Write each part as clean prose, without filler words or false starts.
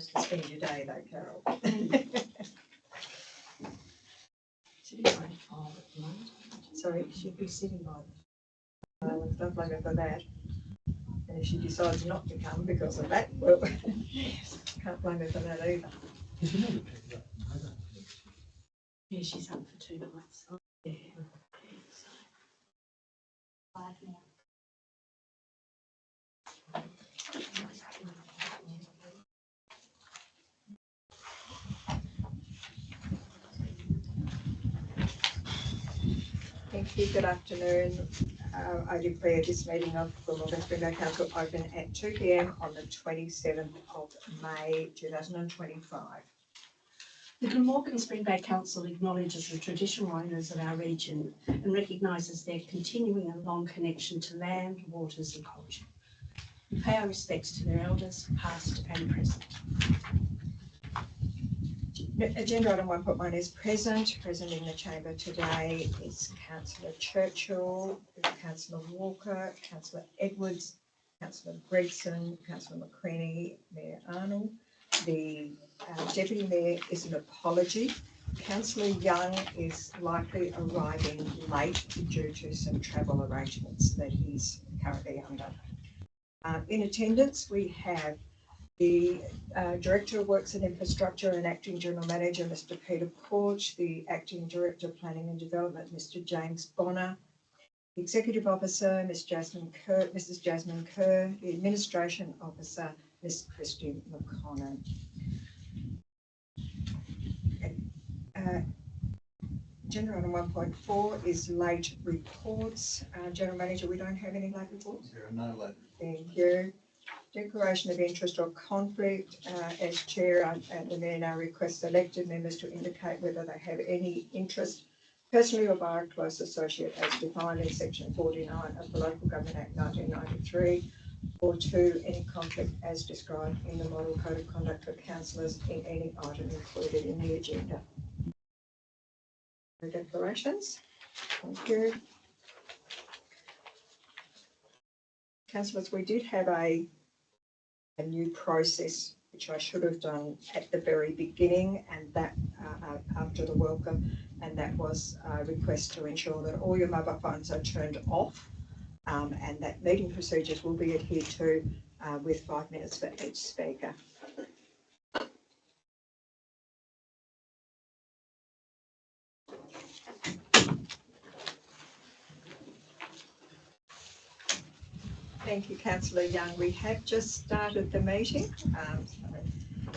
place to spend your day though, Carol. Sitting by the file at the moment. Sorry, she'd be sitting by the file. Don't blame her for that. And if she decides not to come because of that, well, can't blame her for that either. Yeah, she's up for 2 nights. Yeah. So, 5 now. Thank you. Good afternoon. I declare this meeting of the Glamorgan Springvale Council open at 2 p.m. on the 27th of May 2025. The Glamorgan Springvale Council acknowledges the traditional owners of our region and recognises their continuing and long connection to land, waters and culture. We pay our respects to their elders, past and present. Agenda item 1.1 is present. Present in the chamber today is Councillor Churchill, Councillor Walker, Councillor Edwards, Councillor Gregson, Councillor McCreaney, Mayor Arnold. The Deputy Mayor is an apology. Councillor Young is likely arriving late due to some travel arrangements that he's currently under. In attendance, we have the Director of Works and Infrastructure and Acting General Manager, Mr. Peter Porch, the Acting Director of Planning and Development, Mr. James Bonner, the Executive Officer, Mrs. Jasmine Kerr, the Administration Officer, Ms. Christine McConnell. Agenda item 1.4 is late reports. General Manager, we don't have any late reports? There are no late reports. Thank you. Declaration of interest or conflict. As Chair, and the Mayor now request elected members to indicate whether they have any interest, personally or by a close associate, as defined in Section 49 of the Local Government Act 1993, or 2, any conflict as described in the Model Code of Conduct for Councillors in any item included in the agenda. No declarations. Thank you. Councillors, we did have a new process which I should have done at the very beginning, and that after the welcome, and that was a request to ensure that all your mobile phones are turned off, and that meeting procedures will be adhered to with 5 minutes for each speaker. Thank you, Councillor Young. We have just started the meeting.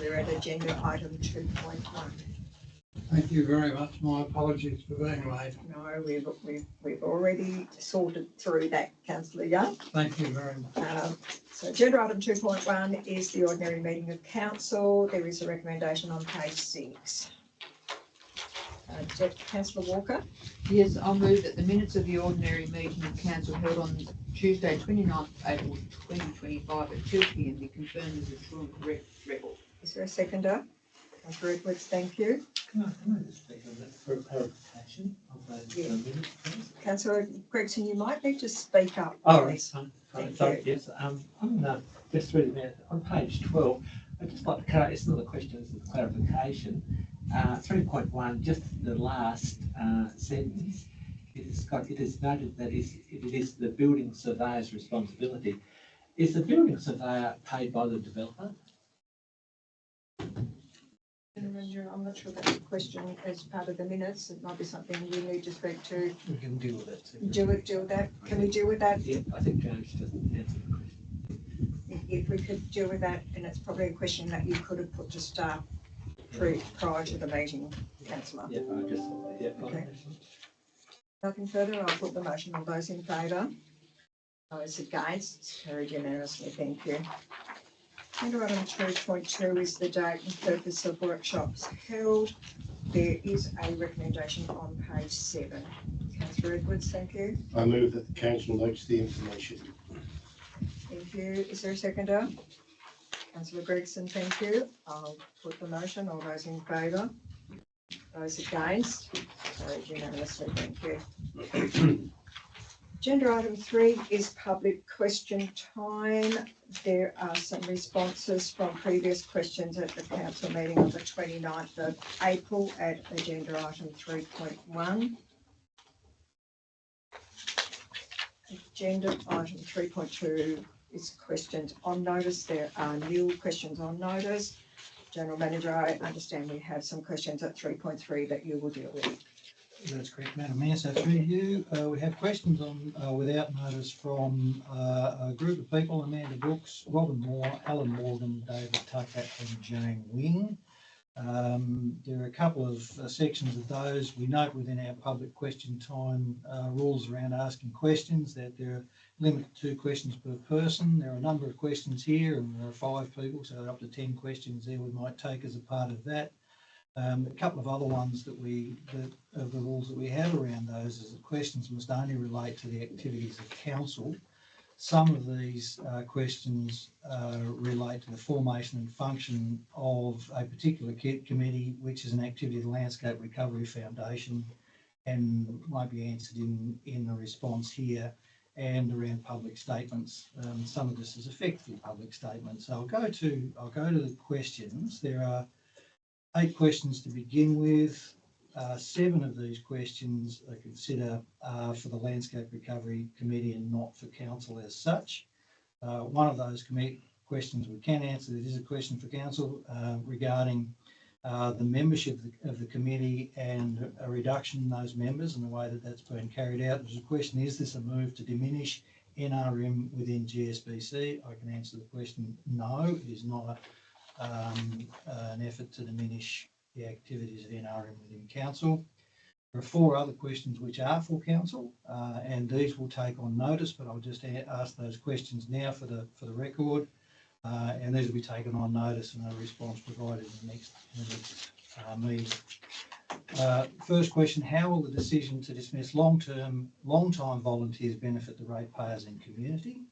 We're at agenda item 2.1. Thank you very much. My apologies for being late. No, we've already sorted through that, Councillor Young. Thank you very much. So agenda item 2.1 is the ordinary meeting of council. There is a recommendation on page 6. Councillor Walker. Yes, I'll move that the minutes of the ordinary meeting of council held on Tuesday 29th April 2025 at 2 p.m. be confirmed as a true and correct record. Is there a seconder? Councillor Edwards, thank you. Can I just speak on that for a clarification of those minutes, please? Councillor Gregson, you might need to speak up. Oh, right, please. fine. Thank Sorry, you. yes, I'm just reading that on page 12. I'd just like to clarify, it's not a question, it's a clarification. 3.1, just the last sentence, it is noted that it is the building surveyor's responsibility. Is the building surveyor paid by the developer? I'm not sure that's a question as part of the minutes. It might be something we need to speak to. We can deal with that. Deal with that. Can we deal with that? Yeah, I think James doesn't answer the question. If we could deal with that, and it's probably a question that you could have put to staff prior to the meeting, Councillor. Yeah, I just, yeah, fine. Okay. Nothing further. I'll put the motion. All those in favour? Those against? It's carried unanimously. Thank you. Agenda item 2.2 is the date and purpose of workshops held. There is a recommendation on page 7. Councillor Edwards, thank you. I move that the council notes the information. Thank you. Is there a seconder? Councillor Gregson, thank you. I'll put the motion. All those in favour? Those against? Carried unanimously. Thank you. Agenda item 3 is public question time. There are some responses from previous questions at the council meeting on the 29th of April at agenda item 3.1. Agenda item 3.2 is questions on notice. There are new questions on notice. General Manager, I understand we have some questions at 3.3 that you will deal with. That's correct, Madam Mayor. So through you, we have questions on without notice from a group of people: Amanda Brooks, Robin Moore, Alan Morgan, David Tucker and Jane Wing. There are a couple of sections of those. We note within our public question time rules around asking questions that there are limited to 2 questions per person. There are a number of questions here and there are 5 people, so up to 10 questions there we might take as a part of that. A couple of other ones of the rules that we have around those is that questions must only relate to the activities of council. Some of these questions relate to the formation and function of a particular committee, which is an activity of the Landscape Recovery Foundation, and might be answered in the response here, and around public statements. Some of this is effectively public statements. So I'll go to the questions. There are 8 questions to begin with. 7 of these questions I consider for the Landscape Recovery Committee and not for council as such. One of those questions we can answer, it is a question for council regarding the membership of the committee and a reduction in those members and the way that that's been carried out. There's a question: is this a move to diminish NRM within GSBC? I can answer the question: no, it is not an effort to diminish the activities of NRM within council. There are 4 other questions which are for council, and these will take on notice, but I'll just ask those questions now for the record, and these will be taken on notice and a response provided in the next meeting. First question: how will the decision to dismiss long-time volunteers benefit the ratepayers and community?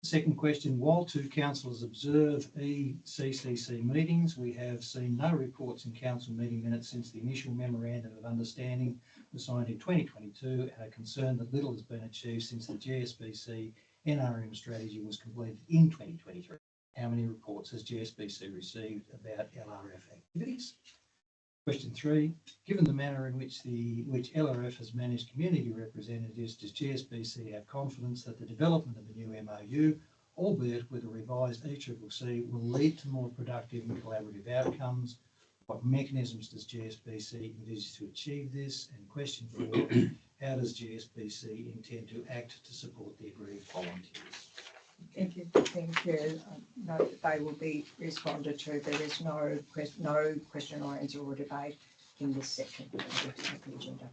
Second question: while 2 councillors observe ECCC meetings, we have seen no reports in council meeting minutes since the initial memorandum of understanding was signed in 2022, and are concerned that little has been achieved since the GSBC NRM strategy was completed in 2023. How many reports has GSBC received about LRF activities? Question 3: given the manner in which LRF has managed community representatives, does GSBC have confidence that the development of the new MOU, albeit with a revised ECCC, will lead to more productive and collaborative outcomes? What mechanisms does GSBC envisage to achieve this? And question 4: how does GSBC intend to act to support the aggrieved volunteers? Thank you. Thank you. Note that they will be responded to. There is no question or answer or debate in this section of the agenda.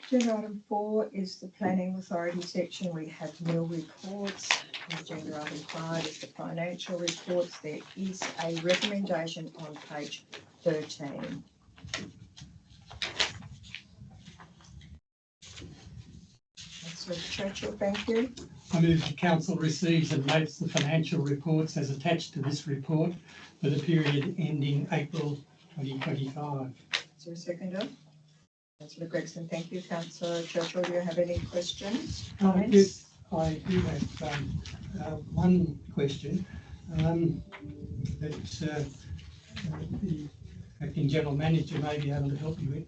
Agenda item 4 is the Planning Authority section. We have nil reports. Agenda item 5 is the financial reports. There is a recommendation on page 13. Councillor Churchill, thank you. I move the council receives and notes the financial reports as attached to this report for the period ending April 2025. Is there a seconder? Councillor Gregson, thank you. Councillor Churchill, do you have any questions? Yes, I do have one question that the acting general manager may be able to help you with.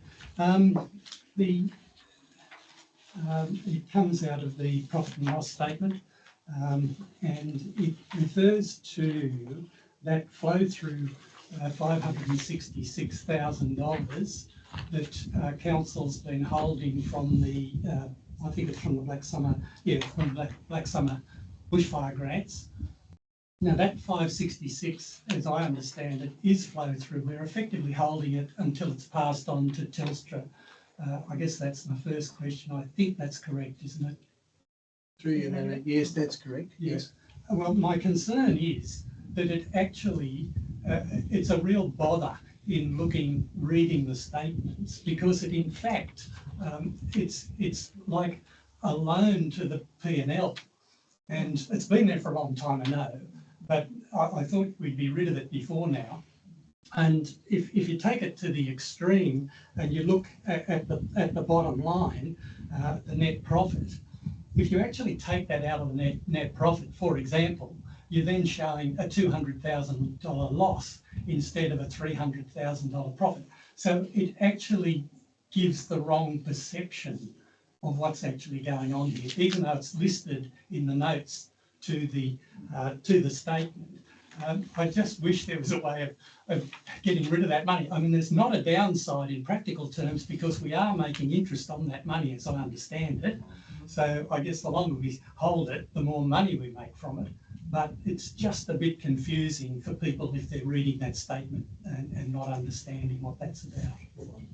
It comes out of the profit and loss statement, and it refers to that flow through $566,000 that council's been holding from the, I think it's from the Black Summer bushfire grants. Now that 566, as I understand it, is flow through. We're effectively holding it until it's passed on to Telstra. I guess that's my first question. I think that's correct, isn't it? Through you, Madam. Yes, that's correct. Yes. Well, my concern is that it actually, it's a real bother in reading the statements, because it, in fact, it's like a loan to the P&L, and it's been there for a long time, I know, but I thought we'd be rid of it before now. And if you take it to the extreme and you look at the bottom line, the net profit, if you actually take that out of the net profit, for example, you're then showing a $200,000 loss instead of a $300,000 profit. So it actually gives the wrong perception of what's actually going on here, even though it's listed in the notes to the statement. I just wish there was a way of getting rid of that money. I mean, there's not a downside in practical terms because we are making interest on that money, as I understand it. So I guess the longer we hold it, the more money we make from it. But it's just a bit confusing for people if they're reading that statement and not understanding what that's about.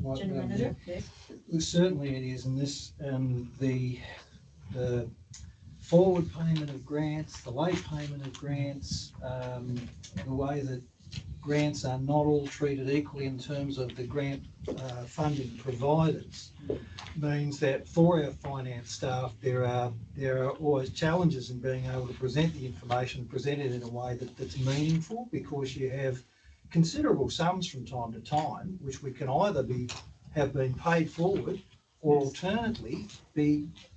Right, General Manager, yes. well, certainly it is, and this, the forward payment of grants, the late payment of grants, the way that grants are not all treated equally in terms of the grant funding providers means that for our finance staff, there are always challenges in being able to present the information, present it in a way that's meaningful, because you have considerable sums from time to time, which we can either have been paid forward, or alternately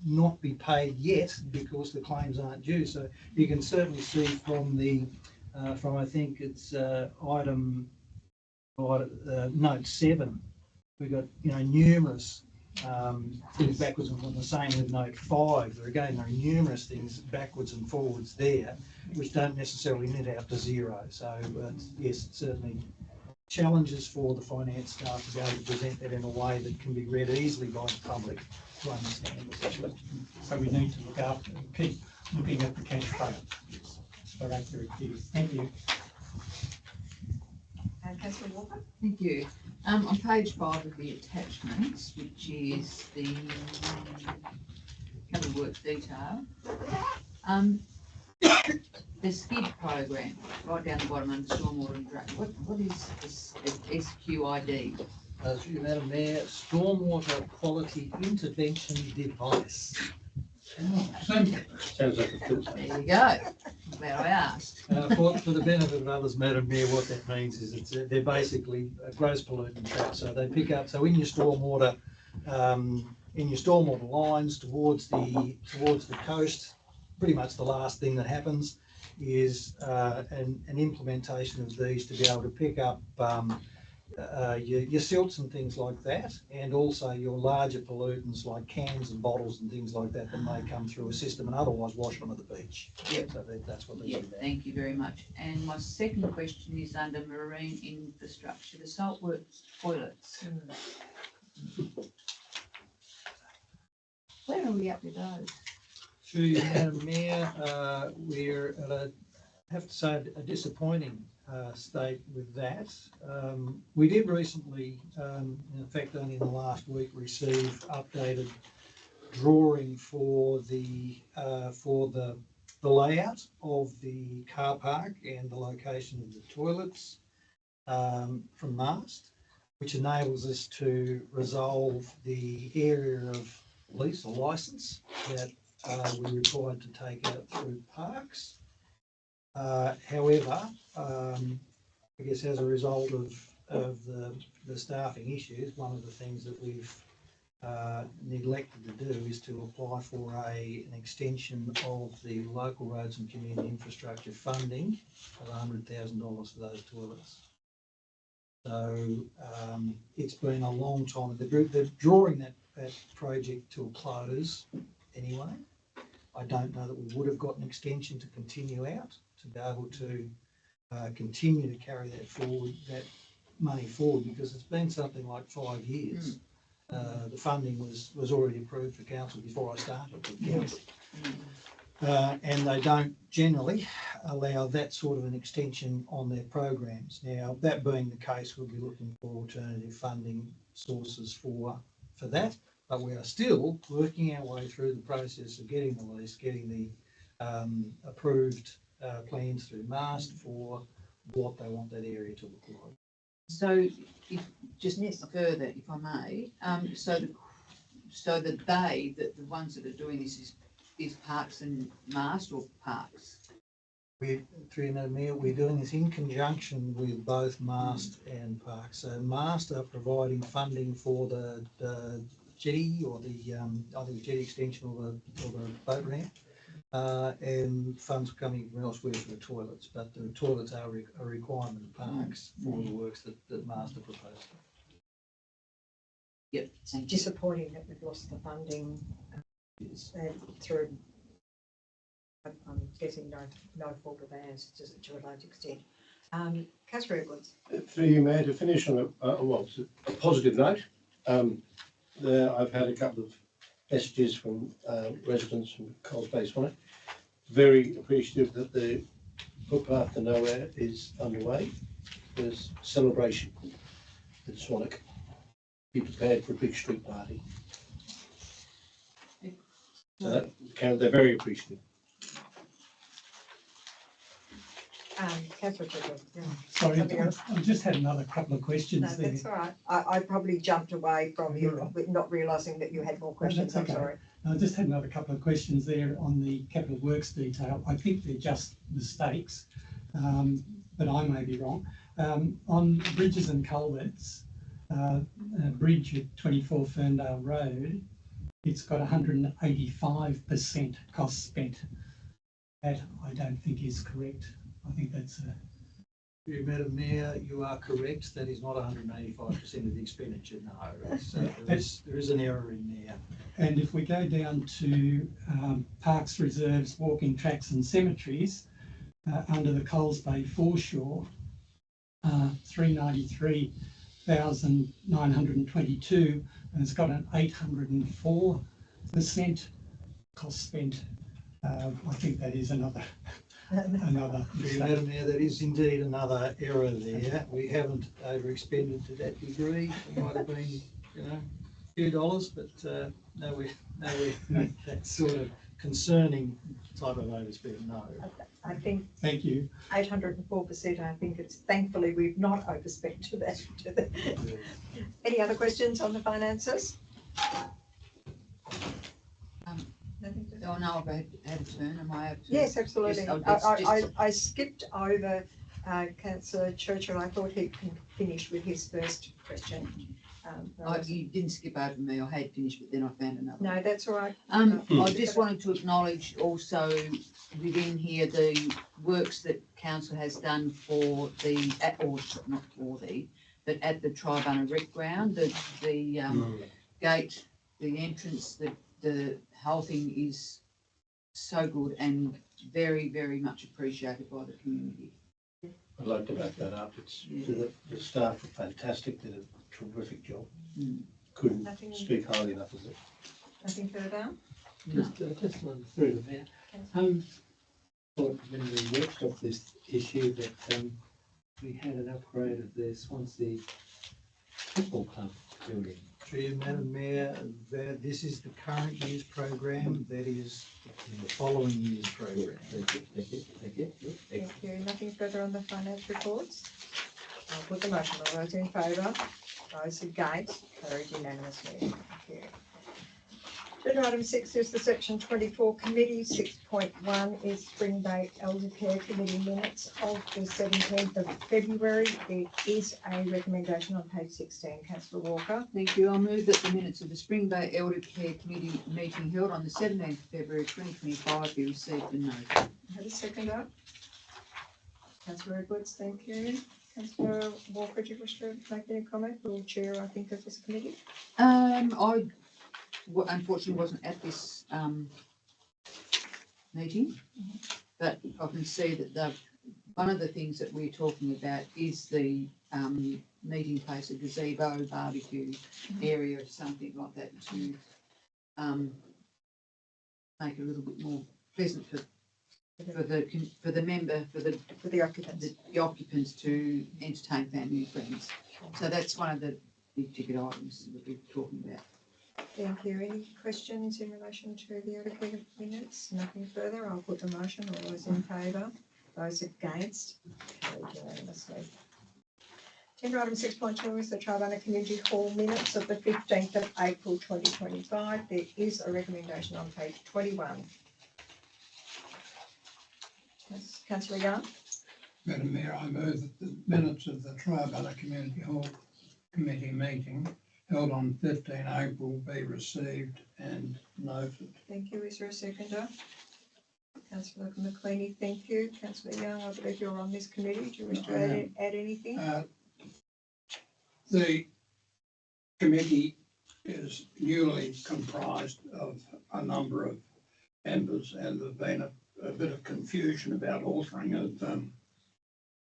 not be paid yet because the claims aren't due. So you can certainly see from I think it's item note 7, we've got numerous things backwards and forwards. The same with note 5. There are numerous things backwards and forwards there, which don't necessarily net out to zero. So yes, certainly challenges for the finance staff to be able to present that in a way that can be read easily by the public to understand the situation. So we need to look after and keep looking at the cash flow for accurate figures. Thank you. Councillor Walker? Thank you. On page 5 of the attachments, which is the capital works detail, the SKID program, right down the bottom under stormwater and drainage. What is this SQID? Through you, Madam Mayor, Stormwater Quality Intervention Device. Sounds like a filter. There you go. I'm glad I asked. For the benefit of others, Madam Mayor, what that means is they're basically a gross pollutant trap. So they pick up, so in your stormwater lines towards the coast, pretty much the last thing that happens is an implementation of these to be able to pick up your silts and things like that, and also your larger pollutants like cans and bottles and things like that may come through a system and otherwise wash onto the beach. Yep. So that's what Yeah, they're about. thank you very much. And my second question is under marine infrastructure, the saltworks toilets. Where are we up with those? Through you, Madam Mayor, we're at have to say a disappointing state with that. We did recently, in fact only in the last week, receive updated drawing for the layout of the car park and the location of the toilets from MAST, which enables us to resolve the area of lease or licence that we're required to take out through parks. However, I guess as a result of the staffing issues, one of the things that we've neglected to do is to apply for an extension of the local roads and community infrastructure funding of $100,000 for those toilets. So it's been a long time. They're drawing that project to a close anyway. I don't know that we would have got an extension to continue out to be able to continue to carry that money forward, because it's been something like 5 years. The funding was already approved for council before I started with council. And they don't generally allow that sort of an extension on their programs. Now, that being the case, we'll be looking for alternative funding sources for that, but we are still working our way through the process of getting the lease, getting the approved plans through MAST for what they want that area to look like. So, further, if I may, so the ones that are doing this is Parks and MAST or Parks? Through you, Madam Mayor, we're doing this in conjunction with both MAST and Parks. So MAST are providing funding for the jetty or the, I think jetty extension or the boat ramp. And funds coming from elsewhere for the toilets, but the toilets are a requirement of Parks for the works that MAST are proposing. Yep, It's thank you. disappointing that we've lost the funding through, I'm guessing no fault of ours to a large extent. Councillor Edwards. Through you, Mayor, to finish on a positive note, I've had a couple of messages from residents from Coles Bay Swanwick. Very appreciative that the footpath to nowhere is underway. There's a celebration at Swanwick. Be prepared for a big street party. So they're very appreciative. Councillor Edwards. Sorry, Something else? I just had another couple of No, questions there. that's all right. I probably jumped away from you, You're right. not realising that you had more questions. that's I'm okay. sorry. I just had another couple of questions there on the capital works detail. I think they're just mistakes, but I may be wrong. On bridges and culverts, bridge at 24 Ferndale Road, it's got 185% cost spent. That I don't think is correct. I think that's Madam Mayor, you are correct. That is not 185% of the expenditure. No, so there is an error in there. And if we go down to parks, reserves, walking tracks and cemeteries, under the Coles Bay foreshore, 393,922, and it's got an 804% cost spent. I think that is another mistake. Madam Mayor, that is indeed another error there. We haven't overexpended to that degree. It might have been, a few dollars, but no, that's sort of concerning type of overspend. No. I think Thank you. 804%. I think it's thankfully we've not overspent to that. Any other questions on the finances? Nothing to- Oh, no, I've had a turn. Am I able to? Yes, absolutely. Yes, I skipped over Councillor Churchill. I thought he'd finish with his first question. You didn't skip over me. I had finished, but then I found another. No, that's all right. I just wanted to acknowledge also within here the works that council has done for at the Tribunna Rec Ground, the gate, the entrance, the whole thing is so good and very, very much appreciated by the community. I'd like to back that up. It's the staff were fantastic, did a terrific job. Couldn't Nothing- speak highly enough of it. Nothing further? Just one through the mayor. Thought when we workshopped this issue that we had an upgrade of the Swansea Football Club building. Through you, Madam Mayor, this is the current year's program. That is the following year's program. Thank you. Thank you. Nothing further on the finance reports? I'll put the motion. All those in favour? Those against? Carried unanimously. Thank you. Agenda item 6 is the section 24 committee. 6.1 is Spring Bay Elder Care Committee minutes of the 17th of February. There is a recommendation on page 16. Councillor Walker. Thank you. I'll move that the minutes of the Spring Bay Elder Care Committee meeting held on the 17th of February 2025 be received and noted. Have a seconder. Councillor Edwards, thank you. Councillor Walker, do you wish to make any comment? Or chair, I think, of this committee? I unfortunately wasn't at this meeting, but I can see that one of the things that we're talking about is the meeting place, a gazebo, barbecue area, or something like that to make it a little bit more pleasant for the occupants to entertain family and friends. So that's one of the big ticket items that we're talking about. Thank you. Any questions in relation to the other minutes? Nothing further. I'll put the motion. All those in favour? Those against? Carried unanimously. Agenda item 6.2 is the Tribunna Community Hall minutes of the 15th of April 2025. There is a recommendation on page 21. Councillor Young, Madam Mayor, I move that the minutes of the Tribunna Community Hall Committee meeting held on 15 April be received and noted. thank you. Is there a seconder? Councillor McQueenie, thank you. Councillor Young, I believe you're on this committee. Do you wish to add anything? The committee is newly comprised of a number of members, and there's been a bit of confusion about altering of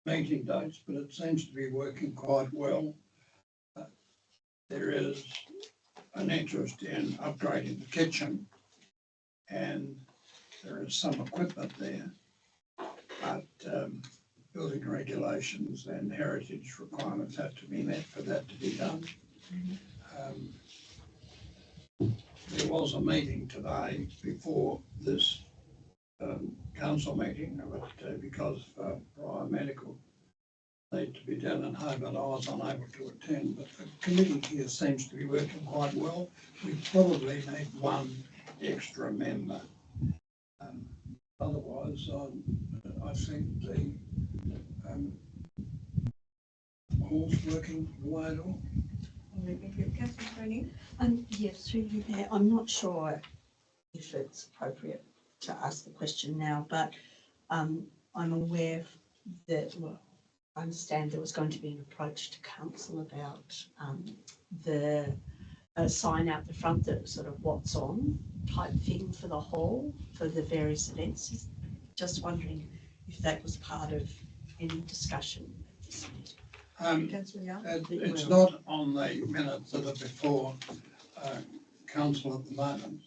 meeting dates, but it seems to be working quite well. There is an interest in upgrading the kitchen, and there is some equipment there, but building regulations and heritage requirements have to be met for that to be done. There was a meeting today before this council meeting, but because prior medical need to be done in Hobart, I was unable to attend, but the committee here seems to be working quite well. We probably need one extra member. Otherwise, I think the hall's working well. Thank you. Councillor McQueenie? Yes, through you there. I'm not sure if it's appropriate to ask the question now, but I'm aware that, well, I understand there was going to be an approach to council about the sign out the front that sort of what's on type thing for the hall for the various events. Just wondering if that was part of any discussion at this meeting. Councillor Young? It's not on the minutes that are before council at the moment.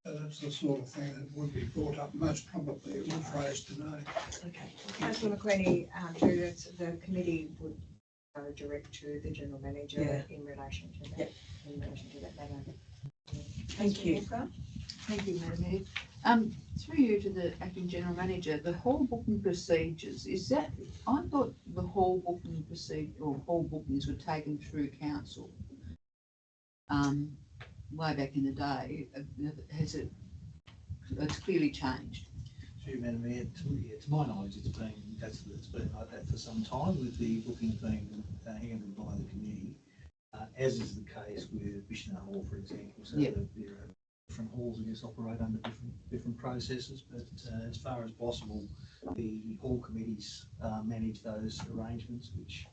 It's the sort of thing that would be brought up, most probably it was raised today. Okay. Councillor McQueenie, the committee would go direct to the general manager in relation to that. In relation to that matter. Thank you. Councillor Walker? Thank you, Madam Mayor. Through you to the acting general manager, the hall booking procedures, is that, I thought the hall booking procedure or hall bookings were taken through council. Way back in the day, has it's clearly changed. Through Madam Mayor, to my knowledge, it's been like that for some time, with the bookings being handled by the committee, as is the case with Bishna Hall, for example. So Yep. there are different halls, I guess, operate under different processes, but as far as possible, the hall committees manage those arrangements, which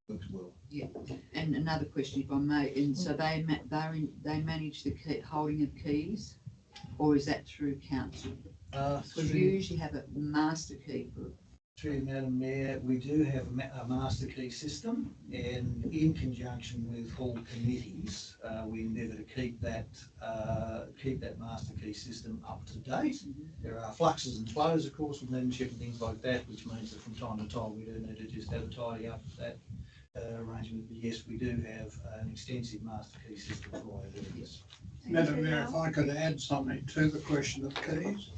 works well. Yeah, and another question, if I may, and so they manage the holding of keys, or is that through council? Through We usually have a master keeper. Through Madam Mayor, we do have a master key system, and in conjunction with hall committees, we endeavour to keep that master key system up to date. There are fluxes and flows, of course, with membership and things like that, which means that from time to time we do need to just have a tidy up of that arrangement. But yes, we do have an extensive master key system for this. Madam Mayor, if I could add something to the question of keys,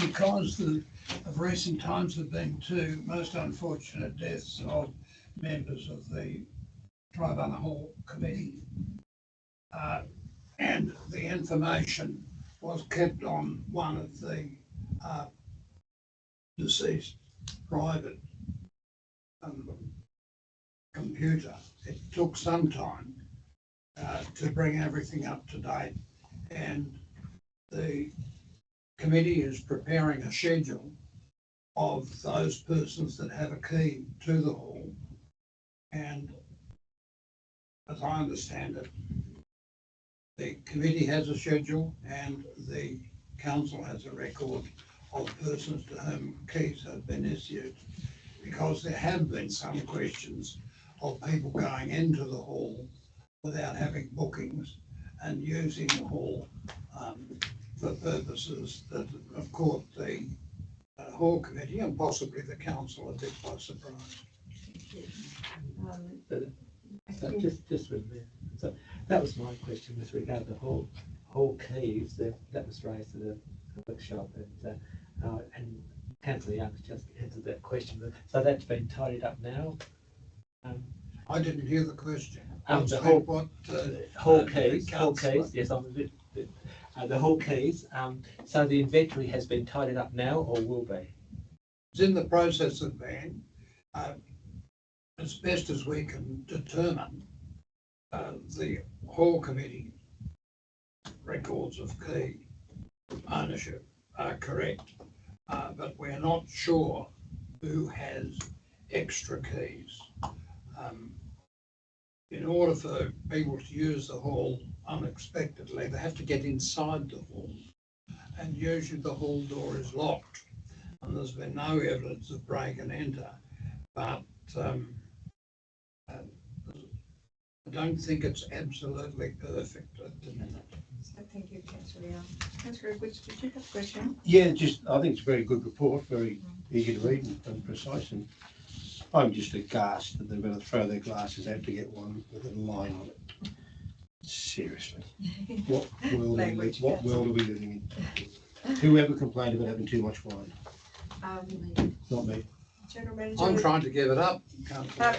because of recent times have been two most unfortunate deaths of members of the Tribunna Hall Committee, and the information was kept on one of the deceased private computer. It took some time to bring everything up to date, and the committee is preparing a schedule of those persons that have a key to the hall, and as I understand it, the committee has a schedule and the council has a record of persons to whom keys have been issued, because there have been some questions of people going into the hall without having bookings and using the hall for purposes that have caught the hall committee and possibly the council a bit by surprise. So just with me, so that was my question with regard to hall keys. That was raised at a workshop, and Councillor Young's just answered that question. So that's been tidied up now. I didn't hear the question. The hall keys. Yes, I'm a bit. The hall keys. So the inventory has been tidied up now, or will be. It's in the process of being, as best as we can determine, the Hall Committee records of key ownership are correct, but we're not sure who has extra keys. In order for people to use the hall unexpectedly, they have to get inside the hall, and usually the hall door is locked, and there's been no evidence of break and enter, but I don't think it's absolutely perfect at the minute. So thank you, Councillor Young. Councillor Edwards, did you have a question? Yeah, I think it's a very good report, very easy to read and precise, and I'm just aghast that they're going to throw their glasses out to get one with a line on it. Seriously, what world are we living in? Whoever complained about having too much wine? Not me. General Manager. I'm trying to give it up.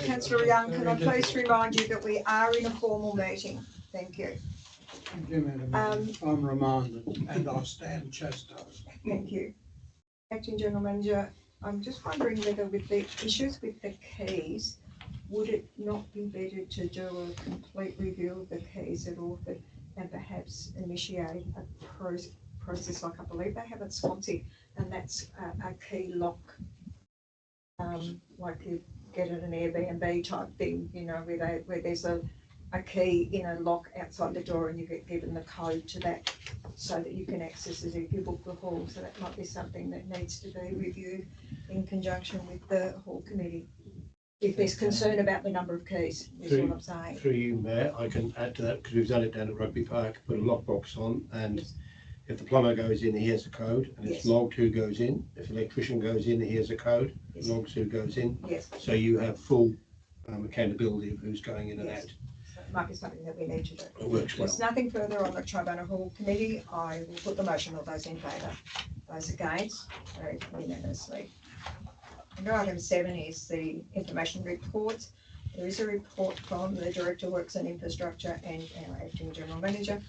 Councillor Young, can I please remind you that we are in a formal meeting? Thank you. Thank you, Madam Mayor. I'm reminded and I stand chastised. Thank you. Acting General Manager, I'm just wondering whether with the issues with the keys, would it not be better to do a complete review of the keys at Orford and perhaps initiate a process like I believe they have at Swansea, and that's a key lock, like you get at an Airbnb type thing, you know, where there's a key in a lock outside the door and you get given the code to that so that you can access it if you book the hall. So that might be something that needs to be reviewed in conjunction with the hall committee. If there's concern about the number of keys, is what I'm saying. Through you, Mayor, I can add to that because we've done it down at Rugby Park, put a lockbox on, and if the plumber goes in, he hears a code, and if log 2 goes in, if the electrician goes in, he hears a code, log 2 goes in. Yes. So you have full accountability of who's going in and out. So it might be something that we need to do. It works well. There's nothing further on the Tribunal Hall Committee. I will put the motion. All those in favour? Those against? Carried unanimously. Under item 7 is the information report. There is a report from the Director of Works and Infrastructure and our Acting General Manager.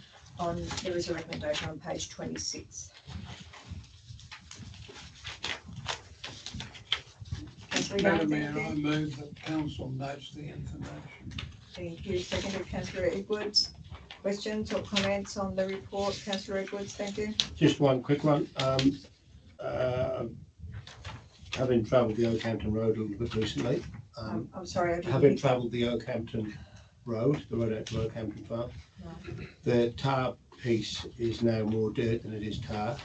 There is a recommendation on page 26. Madam Mayor, I move that council notes the information. Thank you. Seconded, Councillor Edwards. Questions or comments on the report? Councillor Edwards, thank you. Just one quick one. Having travelled the Oakhampton Road a little bit recently, I'm sorry, I didn't having hear. travelled the Oakhampton Road, the road out to Oakhampton Farm, Right. the tar piece is now more dirt than it is tar,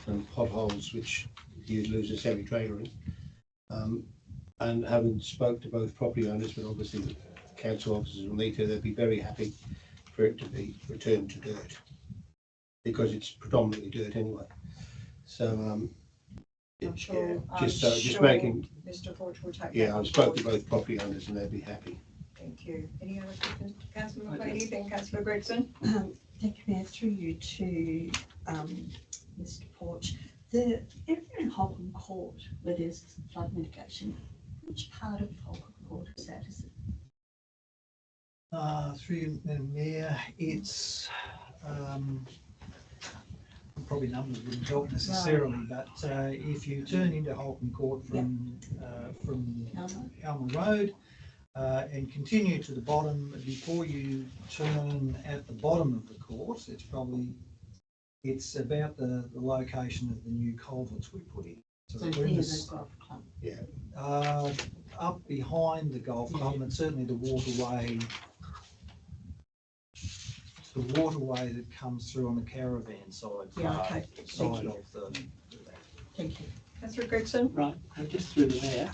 and potholes which you'd lose a semi-trailer in. And having spoke to both property owners, but obviously the council officers will need to, they'd be very happy for it to be returned to dirt, because it's predominantly dirt anyway. So I'm sure. just making. Mr. Forge will take. Yeah, I've spoken to both property owners and they'd be happy. Thank you. Any other questions? Councillor McLeany, then Councillor Gregson. Thank you, Mayor. Through you to Mr. Porch. The area in Holcombe Court where there's flood mitigation, which part of Holcombe Court is that? Is it? Through you, Madam Mayor, it's probably numbers wouldn't help necessarily, but if you turn into Holcombe Court from Alma Road and continue to the bottom, before you turn at the bottom of the court, it's about the location of the new culverts we put in. So we're in there's a golf club. Yeah. Up behind the golf club, and certainly the waterway that comes through on the caravan side. Okay. Side of the. Thank you. Councillor Gregson. Right, and just through the mayor,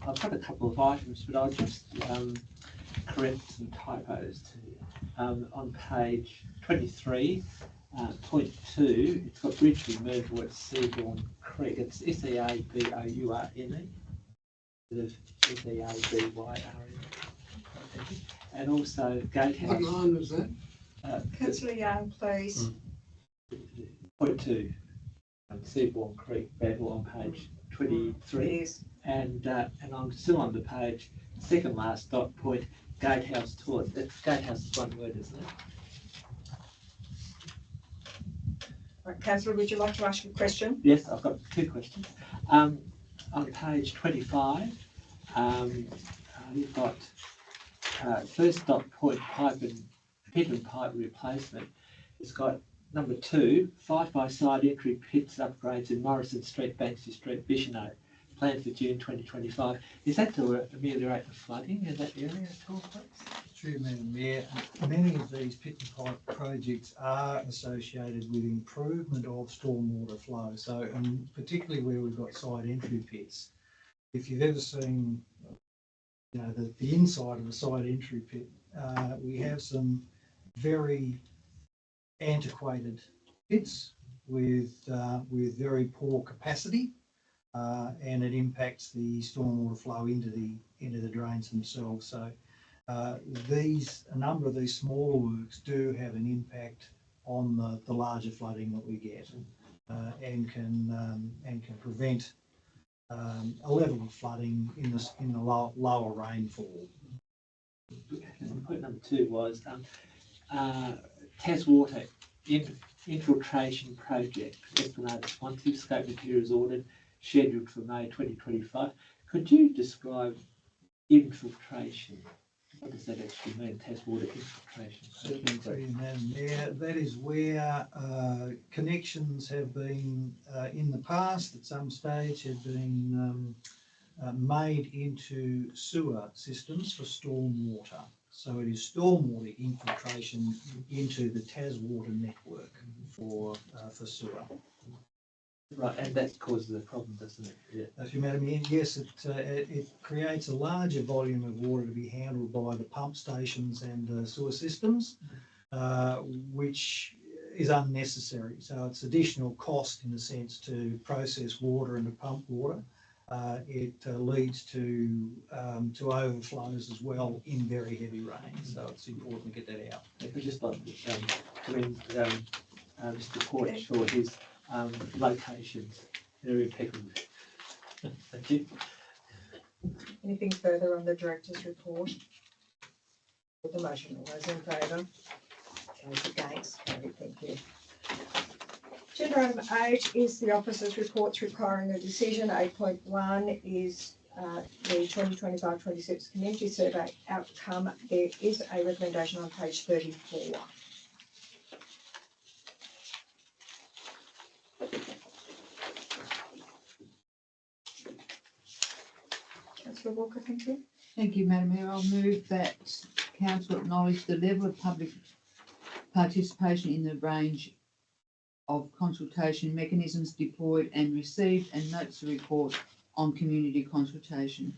I've got a couple of items, but I'll just correct some typos on page 23, point 2. It's got bridge removal at Seabourn Creek. It's Seabourne instead of Seabyre. And also gatehouse. What line was that? Councillor Young, please. Point 2, Seabourn Creek, Battle on page 23. Yes. And I'm still on the page, second last dot point, gatehouse tours. Gatehouse is one word, isn't it? Right, Councillor, would you like to ask a question? Yes, I've got 2 questions. on page 25, you've got first dot point pipe and pit and pipe replacement. It's got number 2, 5 by side entry pits upgrades in Morrison Street, Banksy Street, Bicheno, planned for June 2025. Is that to ameliorate the flooding in that area at all, please? Through Madam Mayor, many of these pit and pipe projects are associated with improvement of stormwater flow. So, and particularly where we've got side entry pits. If you've ever seen, you know, the inside of a side entry pit, we have some very antiquated pits with very poor capacity, and it impacts the stormwater flow into the drains themselves. So a number of these smaller works do have an impact on the larger flooding that we get, and can prevent a level of flooding in the lower rainfall. Point number 2 was Taswater infiltration project, Esplanade responsive, scope materials ordered, scheduled for May 2025. Could you describe infiltration? What does that actually mean, Taswater infiltration? Certainly, through you, Madam Mayor. That is where connections have been, in the past, at some stage, have been made into sewer systems for stormwater. So it is stormwater infiltration into the Taswater network for sewer. Right, and that causes a problem, doesn't it? Yeah. If you Madam Mayor, yes, it creates a larger volume of water to be handled by the pump stations and sewer systems, which is unnecessary. So it's additional cost in a sense to process water and to pump water. It leads to overflows as well in very heavy rain. So it's important to get that out. I'd just like to commend Mr. Porch for his locations. They're impeccable. Thank you. Anything further on the director's report? With the motion, all those in favour? Those against? Carried. Thank you. Agenda item 8 is the officers' reports requiring a decision. 8.1 is the 2025-26 community survey outcome. There is a recommendation on page 34. Councillor Walker, thank you. Thank you, Madam Mayor. I'll move that council acknowledge the level of public participation in the range of consultation mechanisms deployed and received, and notes the report on community consultation.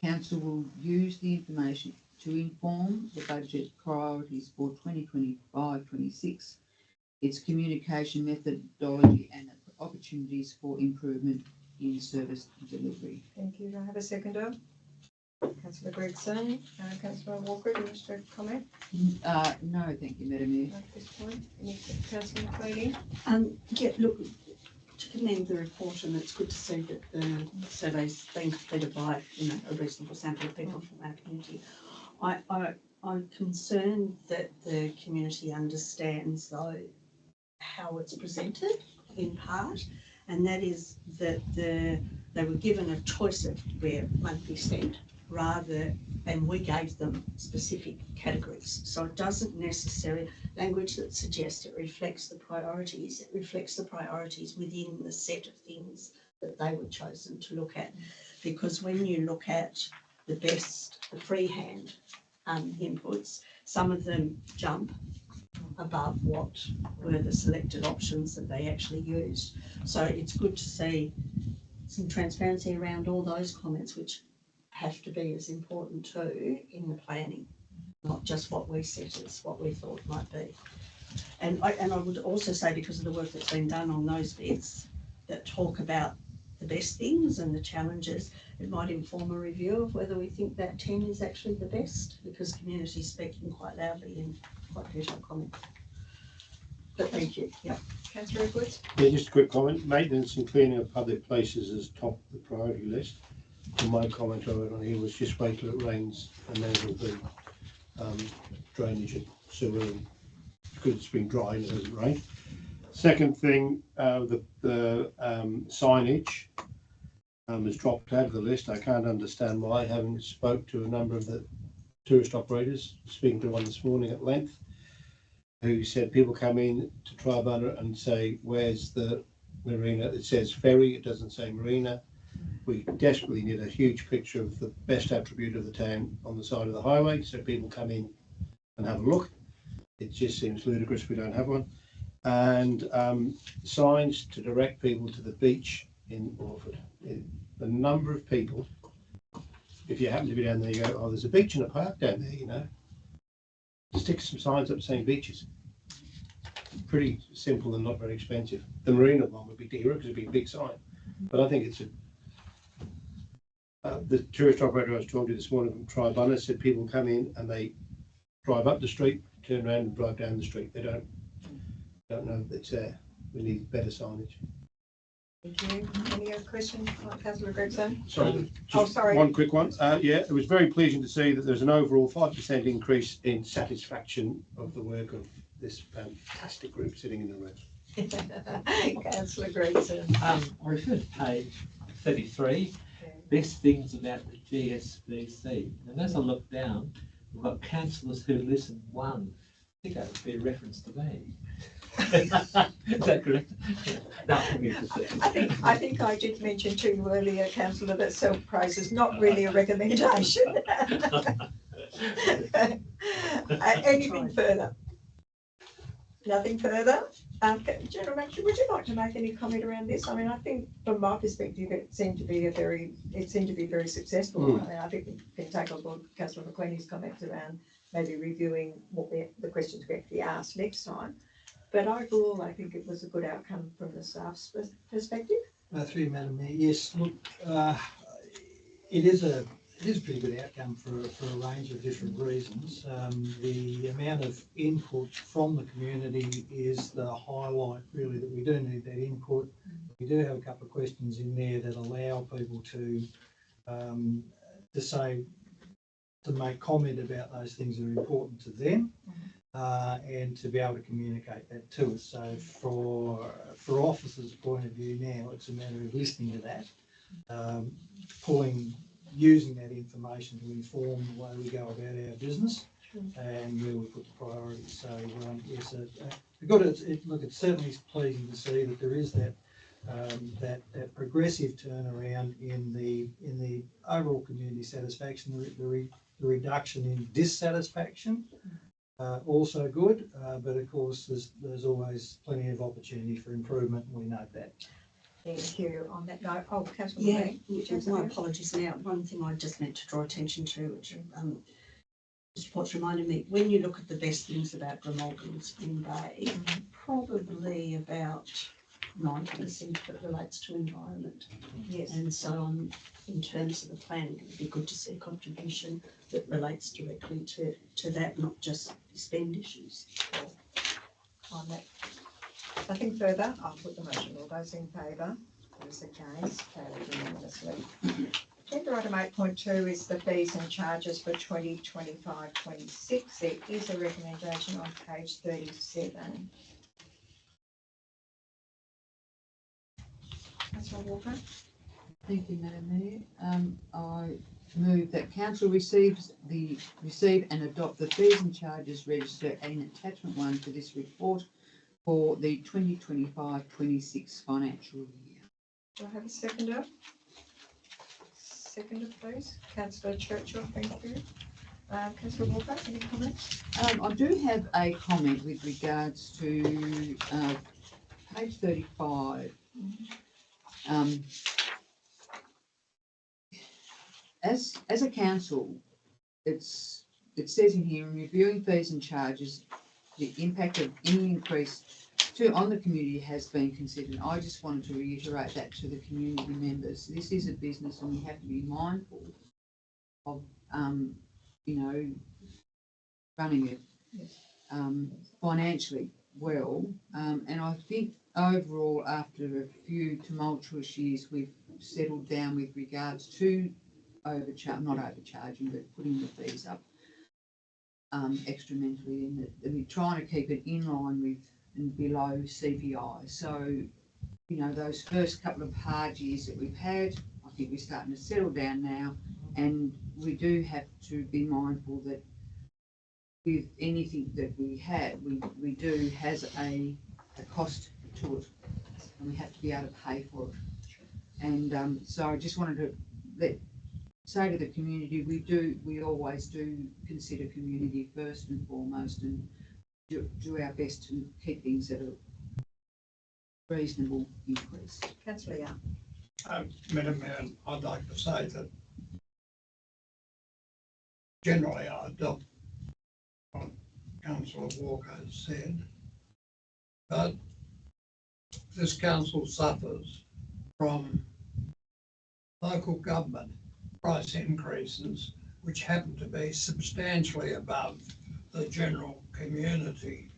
Council will use the information to inform the budget priorities for 2025-26, its communication methodology and opportunities for improvement in service delivery. Thank you. Do I have a seconder? Councillor Gregson. Councillor Walker, do you wish to comment No, thank you, Madam Mayor. at this point? Any Councillor McLean? Yeah, look, to commend the report, and it's good to see that the survey's been completed by, you know, a reasonable sample of people from our community. I'm concerned that the community understands, though, how it's presented in part, and that is that they were given a choice of where money be spent, and we gave them specific categories. So it doesn't necessarily, language that suggests it reflects the priorities, it reflects the priorities within the set of things that they were chosen to look at. Because when you look at the best, the freehand inputs, some of them jump above what were the selected options that they actually used. So it's good to see some transparency around all those comments, which have to be as important too in the planning, not just what we set as what we thought might be. And I would also say, because of the work that's been done on those bits that talk about the best things and the challenges, it might inform a review of whether we think that 10 is actually the best, because community is speaking quite loudly in quite detailed comments. But thank you. Yeah. Councillor Edwards? Yeah, just a quick comment. Maintenance and cleaning of public places is top of the priority list. And my comment I wrote on here was just wait till it rains and then it'll be drainage and sewer, because it's been dry and it hasn't rained. Second thing, the signage. has dropped out of the list. I can't understand why, having spoke to a number of the tourist operators, speaking to one this morning at length, who said people come in to Tribunna and say, where's the marina? It says ferry, it doesn't say marina. We desperately need a huge picture of the best attribute of the town on the side of the highway, so people come in and have a look. It just seems ludicrous we don't have one. And signs to direct people to the beach in Orford. The number of people, if you happen to be down there, you go, oh, there's a beach and a park down there, you know. Stick some signs up saying beaches. Pretty simple and not very expensive. The marina one would be dearer because it'd be a big sign. But I think it's the tourist operator I was talking to this morning from Tribunna said people come in and they drive up the street, turn around and drive down the street. They don't know that it's there. We need better signage. Thank you. Any other questions, Councillor Gregson? Sorry, sorry. one quick one. Yeah, it was very pleasing to see that there's an overall 5% increase in satisfaction of the work of this fantastic group sitting in the room. Councillor Gregson. I refer to page 33, best things about the GSBC. And as I look down, we've got councillors who listen one. I think that would be a reference to me. Is that correct? No, I think I did mention to you earlier, Councillor, that self-praise is not really a recommendation. Anything further? Nothing further? General Manager, would you like to make any comment around this? I mean, I think from my perspective, it seemed to be very successful. I mean, I think we can take on board Councillor McQueenie's comments around maybe reviewing what the questions we actually asked next time. But overall, I think it was a good outcome from the staff's perspective. Through you, Madam Mayor. Yes, look, it is a pretty good outcome for a range of different reasons. The amount of input from the community is the highlight, really, that we do need that input. We do have a couple of questions in there that allow people to make comment about those things that are important to them. And to be able to communicate that to us. So for officers' point of view now, it's a matter of listening to that, using that information to inform the way we go about our business and where we put the priorities. So yes, it's certainly pleasing to see that there is that progressive turnaround in the overall community satisfaction, the reduction in dissatisfaction. Also good, but of course there's always plenty of opportunity for improvement, and we note that. Thank you. On that note, Councillor Yeah, my apologies now. One thing I just meant to draw attention to, which this report's reminded me, when you look at the best things about Glamorgan and Spring Bay, probably about 90% of it relates to environment. Yes. And so in terms of the planning, it would be good to see a contribution that relates directly to that, not just spend issues. On that. Nothing further. I'll put the motion. All those in favour? Those against? Carried unanimously. Agenda item 8.2 is the fees and charges for 2025-26. There is a recommendation on page 37. Councillor Walker. Thank you, Madam Mayor. I move that council receive and adopt the fees and charges register in attachment 1 to this report for the 2025-26 financial year. Do I have a seconder? Seconder, please. Councillor Churchill, thank you. Councillor Walker, any comments? I do have a comment with regards to page 35. As a council, it says in here, in reviewing fees and charges, the impact of any increase on the community has been considered. I just wanted to reiterate that to the community members. This is a business and we have to be mindful of, running it financially well. And I think overall, after a few tumultuous years, we've settled down with regards to not overcharging, but putting the fees up extramentally, and we're trying to keep it in line with and below CPI. So, those first couple of hard years that we've had, I think we're starting to settle down now, and we do have to be mindful that with anything that we have, we do has a cost to it, and we have to be able to pay for it. And so I just wanted to say to the community, we always do consider community first and foremost, and do our best to keep things at a reasonable increase. Councillor Young. Madam Mayor, I'd like to say that generally I adopt what Councillor Walker has said, but this council suffers from local government price increases which happen to be substantially above the general community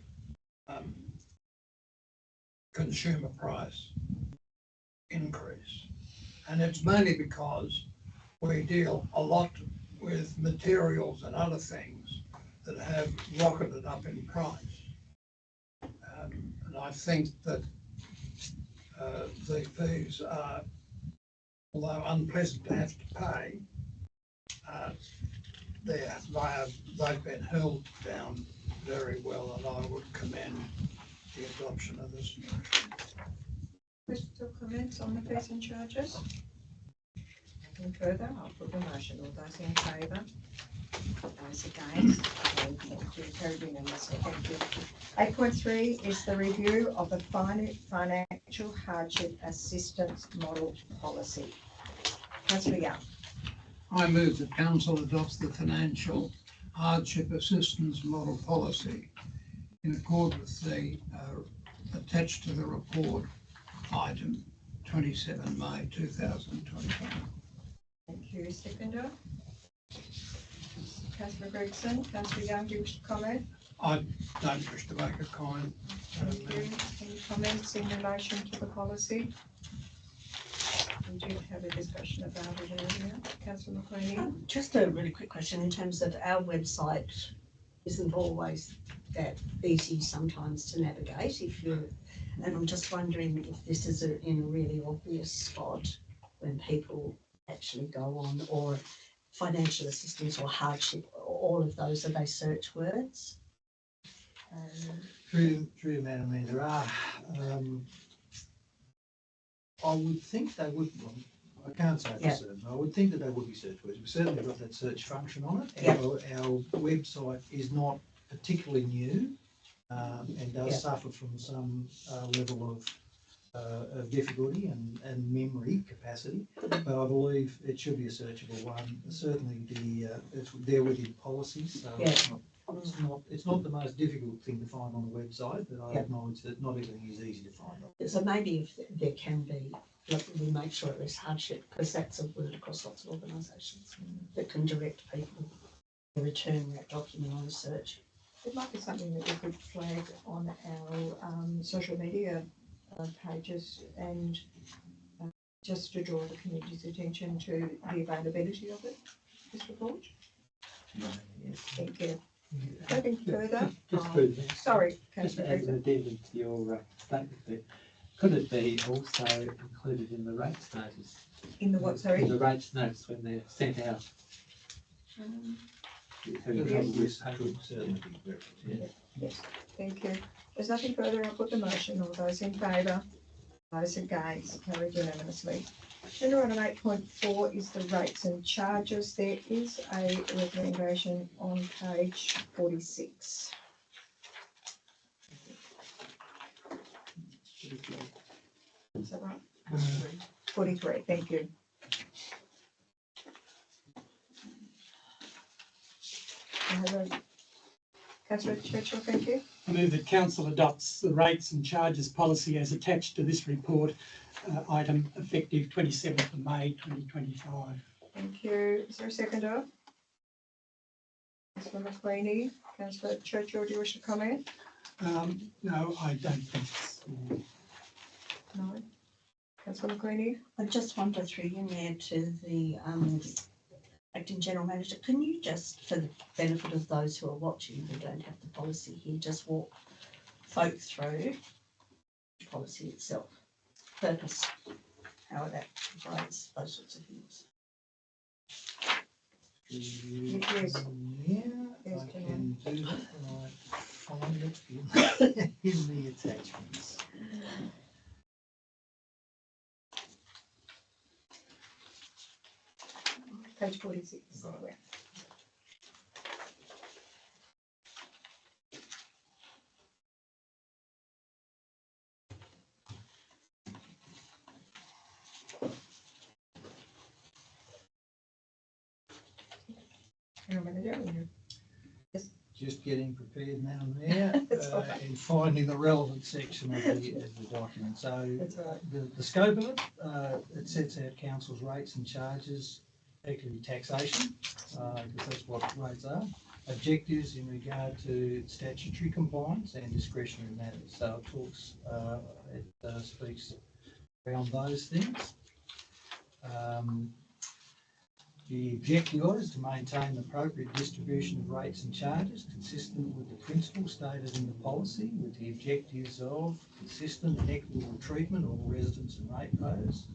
consumer price increase. And it's mainly because we deal a lot with materials and other things that have rocketed up in price. And I think that the fees are, although unpleasant to have to pay, they've been held down very well, and I would commend the adoption of this motion. Questions or comments on the fees and charges? Nothing further, I'll put the motion. All those in favour? Those against? Thank you. Carried unanimously. Thank you. 8.3 is the review of the financial hardship assistance model policy. Councillor Young. I move that council adopts the financial hardship assistance model policy in accord with the attached to the report item 27 May 2025. Thank you. Seconder. Councillor Gregson. Councillor Young, do you wish to comment? I don't wish to make a comment. Thank you. Any comments in relation to the policy? We did have a discussion about it earlier. Councillor McQueenie. Just a really quick question in terms of our website isn't always that easy sometimes to navigate and I'm just wondering if this is in a really obvious spot when people actually go on, or financial assistance or hardship, all of those, are they search words? Through you, Madam Mayor, there are, I would think they would, well, I can't say for certain, I would think that they would be search words. We've certainly got that search function on it. Yep. Our website is not particularly new and does suffer from some level of difficulty and memory capacity, but I believe it should be a searchable one. Certainly it's there within policies, so it's not the most difficult thing to find on the website, but I acknowledge that not everything is easy to find. So maybe if there can be, we make sure it is hardship, because that's a word across lots of organisations that can direct people to return that document on a search. It might be something that we could flag on our social media pages and just to draw the community's attention to the availability of it, this report. Thank you. Nothing further? Just through there. Sorry, Just Councillor as an Gregson. addendum to your statement there, could it be also included in the rates notice? In the what, sorry? In the rates notice when they're sent out. Yes, could certainly be referenced. Yes, thank you. There's nothing further. I'll put the motion. All those in favour? Those against? Carried unanimously. Agenda item 8.4 is the rates and charges. There is a recommendation on page 46. Is that right? 43, thank you. Councillor Churchill, thank you. I move that council adopts the rates and charges policy as attached to this report, item effective 27th of May 2025. Thank you. Is there a seconder? Councillor McQueenie. Councillor Churchill, do you wish to comment? No, I don't think so. No. Councillor McQueenie. I just wonder through you, Mayor, to the Acting General Manager, can you just, for the benefit of those who are watching who don't have the policy here, just walk folk through the policy itself, purpose, how that operates, those sorts of things. Yes. Yeah, Yes, I Joanne. can do that when I find it in the attachments. Page 46. Right. Hang on a minute, don't we? Just getting prepared now and there, That's all right. and finding the relevant section of the document. So That's all right. the scope of it, it sets out council's rates and charges, effectively taxation, because that's what rates are. Objectives in regard to statutory compliance and discretionary matters. So it talks, it speaks around those things. The objective is to maintain the appropriate distribution of rates and charges consistent with the principles stated in the policy, with the objectives of consistent and equitable treatment of all residents and ratepayers,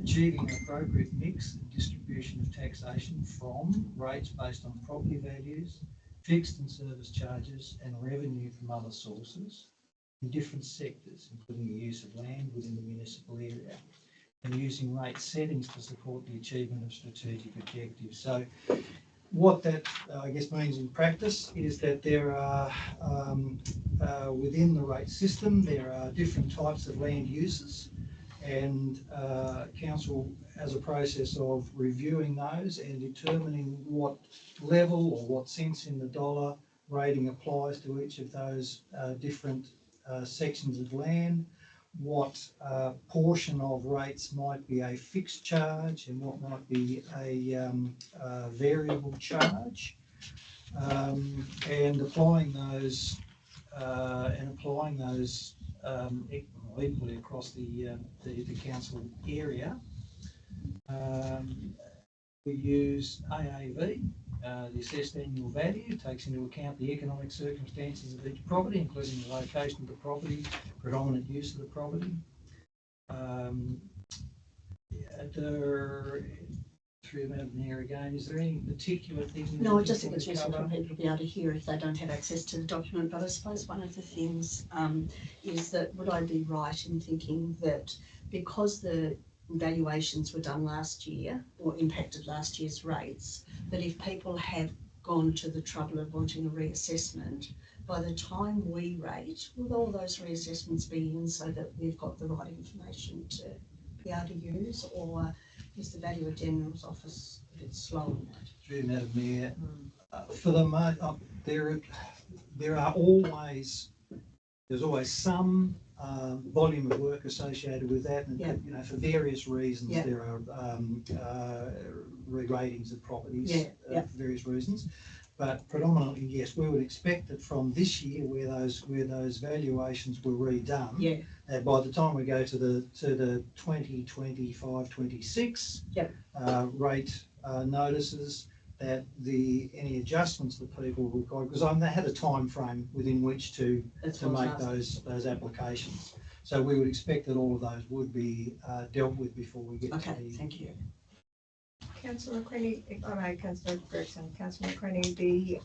achieving an appropriate mix and distribution of taxation from rates based on property values, fixed and service charges, and revenue from other sources in different sectors, including the use of land within the municipal area, and using rate settings to support the achievement of strategic objectives. So what that, I guess, means in practice is that there are, within the rate system, there are different types of land uses, and council has a process of reviewing those and determining what level or what cents in the dollar rating applies to each of those different sections of land, what portion of rates might be a fixed charge and what might be a variable charge, and applying those equally across the council area. We use AAV, the assessed annual value, takes into account the economic circumstances of each property, including the location of the property, predominant use of the property. Through Madam Mayor again, is there any particular thing? No, I just think it's useful for people to be able to hear if they don't have access to the document, but I suppose one of the things is that would I be right in thinking that because the valuations were done last year or impacted last year's rates, that if people have gone to the trouble of wanting a reassessment, by the time we rate, will all those reassessments be in so that we've got the right information to be able to use, or is the Valuer General's office a bit slow on that? Through Madam Mayor, for the most, there's always some volume of work associated with that, and Yeah. you know, for various reasons, Yeah. there are re-ratings of properties Yeah. for various reasons. But predominantly, yes, we would expect that from this year, where those valuations were redone, Yeah. by the time we go to the 2025-26 Yep. Rate notices, that any adjustments that people require, because they had a time frame within which to make those applications. So we would expect that all of those would be dealt with before we get to Okay, the. thank you. Councillor McCrenny, if I may, Councillor Gregson, Councillor McCrenny, the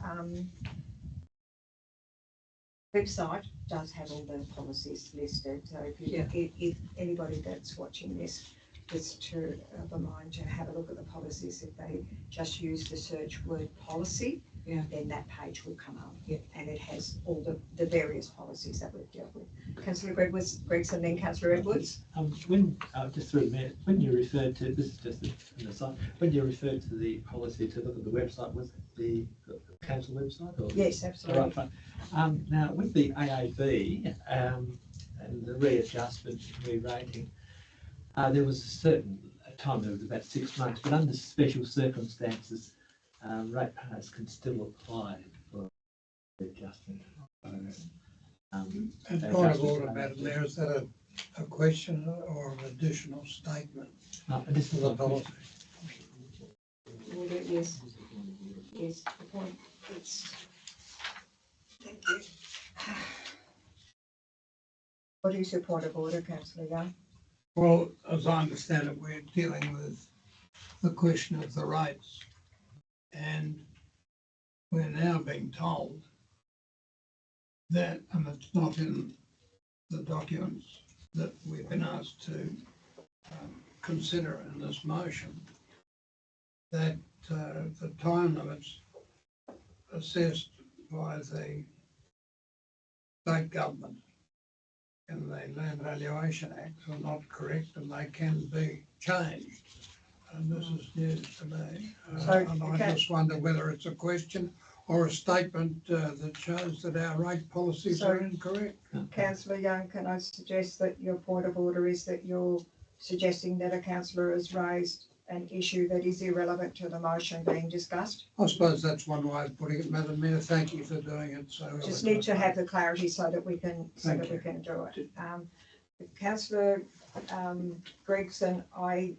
website does have all the policies listed. So if anybody that's watching this is to have a mind to have a look at the policies, if they just use the search word policy, then that page will come up. And it has all the various policies that we've dealt with. Councillor Gregson, then Councillor Edwards. Just through the mayor, when you referred to, this is just an aside, when you referred to the policy to look at the website, was it the council website? Or? Yes, absolutely. Right, fine. Now, with the AAV and the readjustment, re-rating, there was a certain time, there was about 6 months, but under special circumstances, ratepayers can still apply for adjustment. And point of order, Madam Mayor, is that a question or an additional statement This to is the policy? Yes. Yes, the point, it's. Thank you. What is your point of order, Councillor Young? Well, as I understand it, we're dealing with the question of the rates. And we're now being told that, and it's not in the documents that we've been asked to consider in this motion, that the time limits assessed by the state government in the Land Valuation Act are not correct and they can be changed. And this is news to me. So, And I okay. just wonder whether it's a question or a statement that shows that our rate policies So- are incorrect. Councillor Young, can I suggest that your point of order is that you're suggesting that a councillor has raised an issue that is irrelevant to the motion being discussed? I suppose that's one way of putting it, Madam Mayor. Thank you for doing it. So Just need to have the clarity so that we can, Thank you. do it. Councillor Gregson, I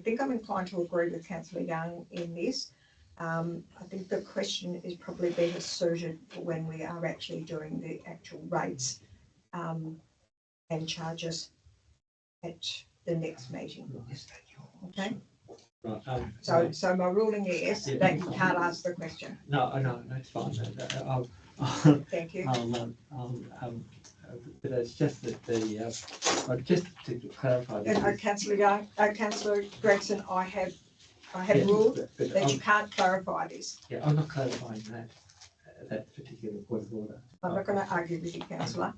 think I'm inclined to agree with Councillor Young in this. I think the question is probably better suited for when we are actually doing the actual rates and charges at the next meeting. Okay, Right, so my ruling is Yeah. that you can't ask the question. no, it's fine. I'll, Thank you. but it's just that just to clarify. Councillor Young, Councillor Gregson, I have Yeah, ruled but that you can't clarify this. Yeah, I'm not clarifying that particular point of order. I'm not going to argue with you, councillor.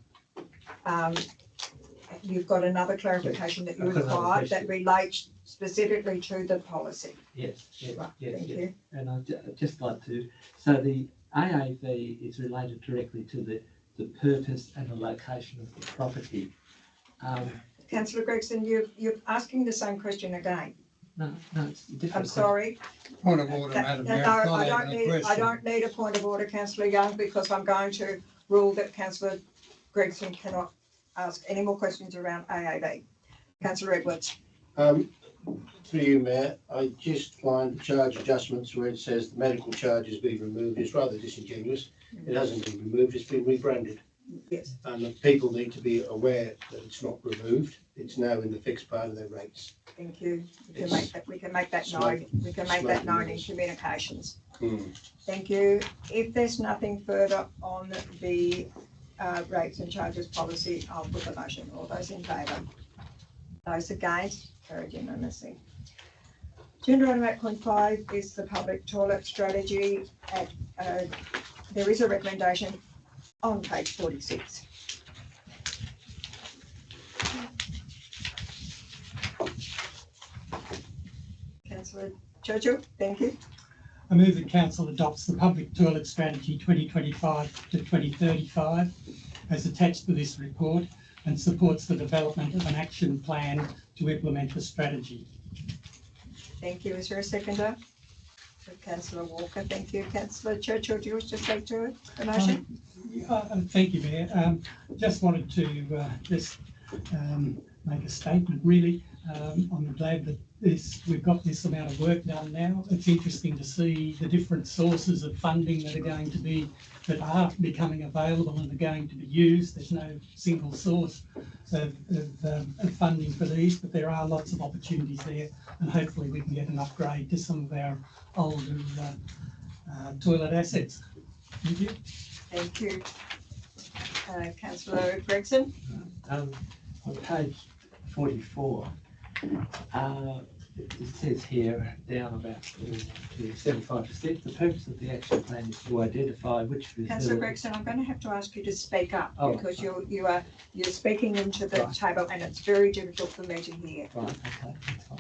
You've got another clarification that you I've got another require that question. relates specifically to the policy. Yes, Right, yes, thank yes. you. And I'd just like to, so the AAV is related directly to the purpose and the location of the property. Councillor Gregson, you're asking the same question again. No, it's a different. I'm sorry. Point of order, That- Madam no, Mayor. no, It's not I don't even a need, I question. don't need a point of order, councillor Young, because I'm going to rule that councillor Gregson cannot ask any more questions around AAV. Councillor Edwards. Through you, Mayor, I just find the charge adjustments where it says the medical charge has been removed is rather disingenuous. It hasn't been removed, it's been rebranded. Yes. And the people need to be aware that it's not removed. It's now in the fixed part of their rates. Thank you. We It's can make that known. smoke- We can make that smoke known in rules. communications. Hmm. Thank you. If there's nothing further on the rates and charges policy, I'll put the motion. All those in favour? Those against? Carried unanimously. Agenda item 8.5 is the public toilet strategy. There is a recommendation on page 46. Councillor Churchill, thank you. I move that council adopts the public toilet strategy 2025 to 2035 as attached to this report and supports the development of an action plan to implement the strategy. Thank you. Is there a seconder? Councillor Walker, thank you. Councillor Churchill, do you wish to speak to the motion? Thank you, Mayor. Just wanted to make a statement, really. I'm glad that we've got this amount of work done now. It's interesting to see the different sources of funding that are becoming available and are going to be used. There's no single source of funding for these, but there are lots of opportunities there, and hopefully we can get an upgrade to some of our older toilet assets. Thank you. Thank you. Councillor Gregson? On page 44, it says here down about to 75%, the purpose of the action plan is to identify which Councillor facilities. Gregson, I'm going to have to ask you to speak up Oh, because right. you're speaking into the Right. table and it's very difficult for me to hear. Right, okay, that's fine.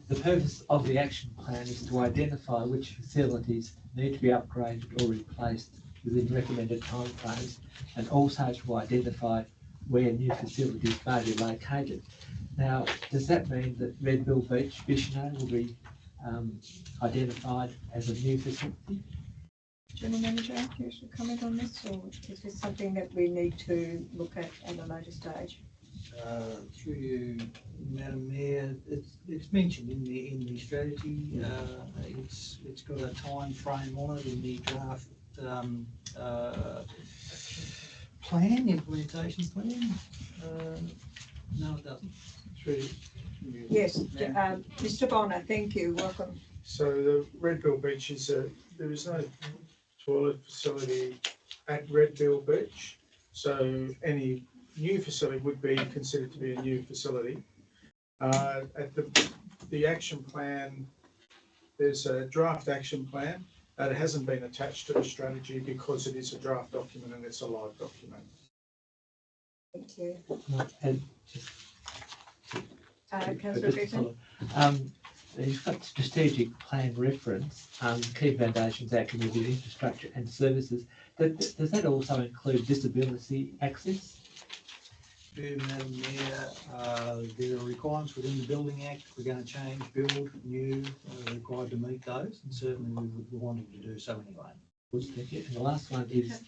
The purpose of the action plan is to identify which facilities need to be upgraded or replaced within recommended timeframes, and also to identify where new facilities may be located. Now, does that mean that Red Bill Beach, Bishno, will be identified as a new facility? General Manager, do you wish to comment on this, or is this something that we need to look at a later stage? Through you, Madam Mayor, it's mentioned in the strategy. It's got a time frame on it in the draft implementation plan. No, it doesn't. Through Yes, Mr Bonner, thank you, welcome. So the Red Bill Beach is there is no toilet facility at Red Bill Beach. So any new facility would be considered to be a new facility. At the action plan, there's a draft action plan. It hasn't been attached to the strategy because it is a draft document and it's a live document. Thank you. And just Councillor just to Gibson? follow, you've got strategic plan reference, key foundations, our community infrastructure and services. Does that also include disability access? Madam Mayor, there are requirements within the Building Act. We're going to change, build, new, required to meet those, and certainly we wanted to do so anyway. Good, thank you. And the last one is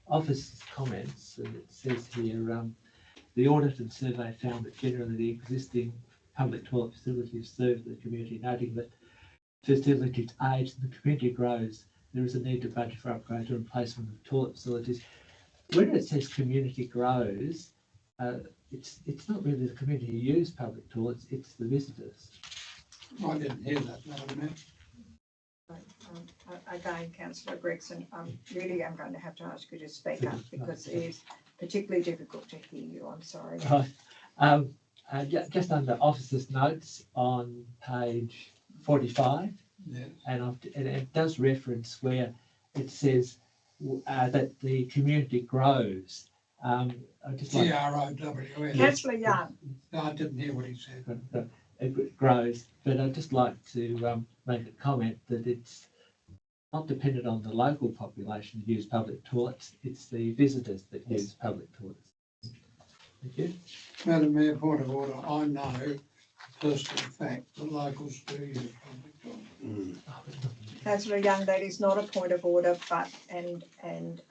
office comments, and it says here, the audit and survey found that generally the existing public toilet facilities serve the community, noting that facilities age and the community grows. There is a need to budget for upgrade or replacement of toilet facilities. When it says community grows, it's not really the community who use public toilets, it's the visitors. I didn't hear that, Madam Mayor. Again, councillor Gregson, really I'm going to have to ask you to speak up because it is particularly difficult to hear you, I'm sorry. Right. Just under officers' notes on page 45, Yes. and it does reference where it says that the community grows. I just like GROWS. Councillor Young, No, I didn't hear what he said. it grows, but I'd just like to make a comment that it's not dependent on the local population who use public toilets, it's the visitors that use public toilets. Thank you. Madam Mayor, point of order, I know personal fact that locals do use public toilets. councillor Young, that is not a point of order, but, and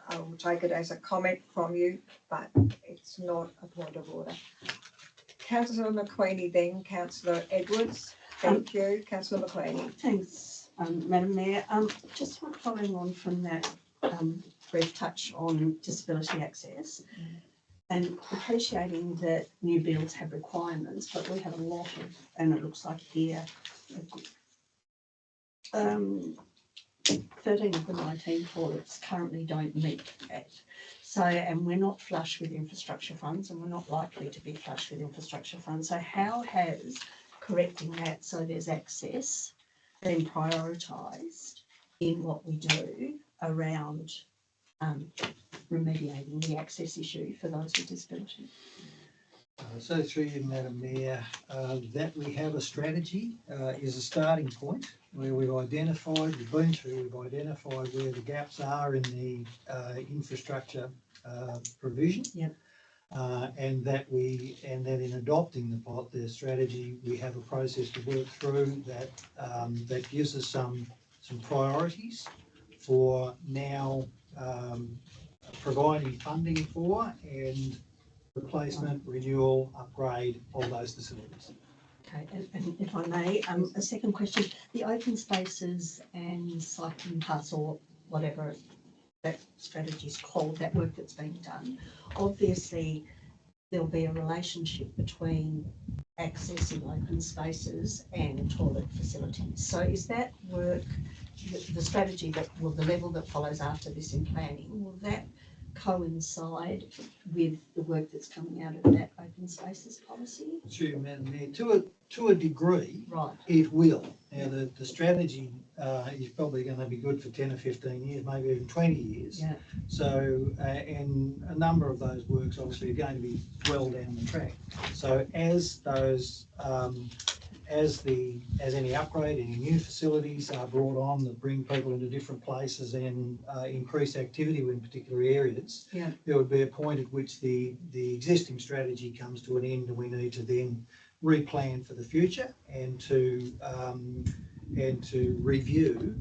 I will take it as a comment from you, but it's not a point of order. Councillor McQueenie then, councillor Edwards, thank you, councillor McQueenie. Thanks, Madam Mayor. Just following on from that brief touch on disability access and appreciating that new builds have requirements, but we have a lot of, and it looks like here, 13 of the 19 toilets currently don't meet that. So, and we're not flush with infrastructure funds and we're not likely to be flush with infrastructure funds. So how has correcting that so there's access been prioritised in what we do around remediating the access issue for those with disability? So through you, Madam Mayor, that we have a strategy is a starting point where we've identified, we've been through, we've identified where the gaps are in the infrastructure provision. Yep. And that in adopting the strategy, we have a process to work through that that gives us some priorities for now providing funding for and replacement, renewal, upgrade, all those facilities. Okay, and if I may, a second question, the open spaces and cycling paths or whatever that strategy is called, that work that's being done, obviously there'll be a relationship between accessing open spaces and toilet facilities. So is that work, the strategy that, well, the level that follows after this in planning, will that coincide with the work that's coming out of that open spaces policy? Through Madam Mayor, to a degree, Right. it will. Now the strategy is probably going to be good for 10 or 15 years, maybe even 20 years. Yeah. So, and a number of those works obviously are going to be well down the track. So as those, as any upgrade, any new facilities are brought on that bring people into different places and increase activity in particular areas, Yeah. there would be a point at which the existing strategy comes to an end and we need to then replan for the future and to review,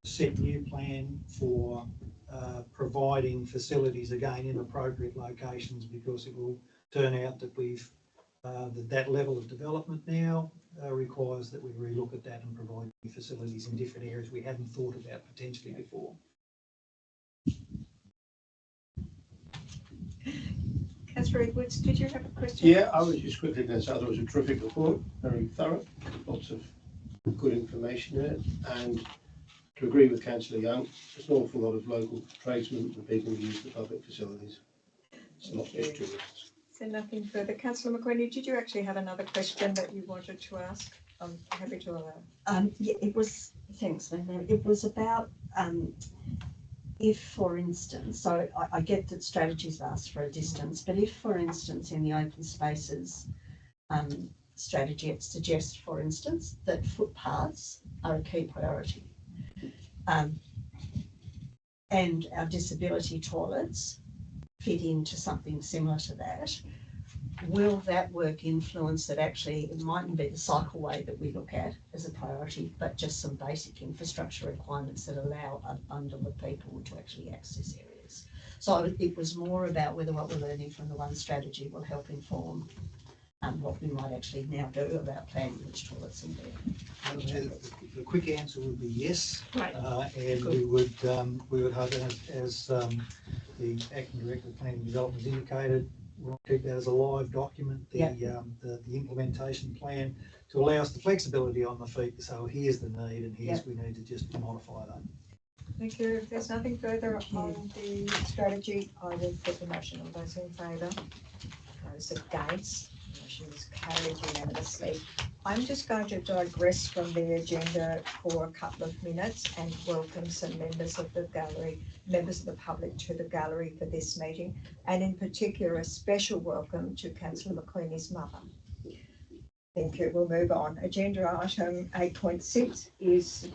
set new plan for providing facilities again in appropriate locations, because it will turn out that we've that level of development now requires that we relook at that and provide new facilities in different areas we hadn't thought about potentially before. Councillor Edwards, did you have a question? Yeah, I was just quickly going to say I thought it was a terrific report, very thorough, lots of good information in it, and to agree with Councillor Young, there's an awful lot of local tradesmen and people who use the public facilities. It's not just tourists. So nothing further. Councillor McQueenie, did you actually have another question that you wanted to ask? I'm happy to allow. Yeah, it was, thanks, Linda. It was about if, for instance, so I get that strategies last for a distance, but if, for instance, in the open spaces strategy, it suggests, for instance, that footpaths are a key priority. And our disability toilets fit into something similar to that. Will that work influence that actually it mightn't be the cycleway that we look at as a priority, but just some basic infrastructure requirements that allow abundant people to actually access areas? So it was more about whether what we're learning from the one strategy will help inform what we might actually now do about planning which toilets and where. The quick answer would be yes. Right. And we would hope, as the acting director of planning and development has indicated, we'll keep that as a live document, the implementation plan, to allow us the flexibility on the feet. So here's the need, and here's we need to just modify that. Thank you. If there's nothing further on the strategy, I will put the motion. All those in favour? Those against? The motion is carried unanimously. I'm just going to digress from the agenda for a couple of minutes and welcome some members of the gallery, members of the public to the gallery for this meeting, and in particular a special welcome to Councillor McQueenie's mother. Thank you. We'll move on. Agenda item 8.6 is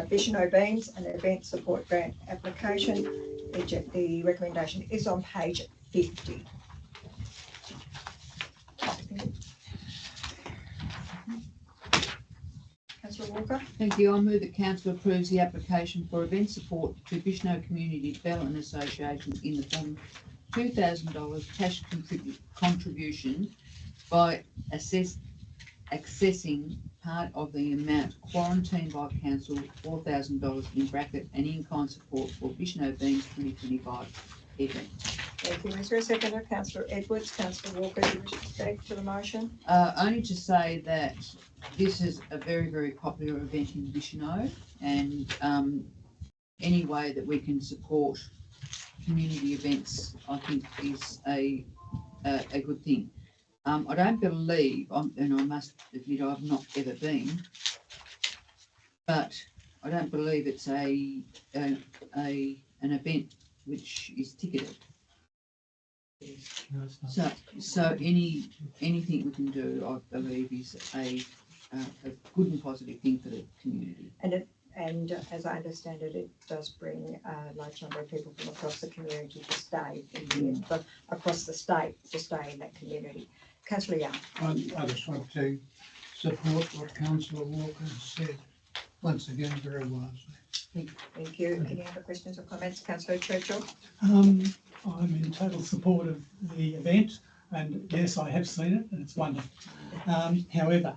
Vision Beans, an event support grant application. The recommendation is on page 50. Councillor Walker. Thank you. I move that council approves the application for event support to Bishno Community Development Association in the form of $2,000 cash contribution by accessing part of the amount quarantined by council, $4,000 in bracket, and in-kind support for Bishno Beans 2025 event. Thank you. Is there a seconder? Councillor Edwards. Councillor Walker, do you wish to speak to the motion? Only to say that this is a very, very popular event in Bishno, and any way that we can support community events, I think, is a good thing. I don't believe, and I must admit I've not ever been, but I don't believe it's an event which is ticketed. No, it's not. So anything we can do, I believe, is a good and positive thing for the community. And as I understand it, it does bring a large number of people from across the community to stay across the state to stay in that community. Councillor Young. I just want to support what Councillor Walker said. Once again, very wisely. Thank you. Any other questions or comments? Councillor Churchill. I'm in total support of the event, and yes, I have seen it, and it's wonderful. However,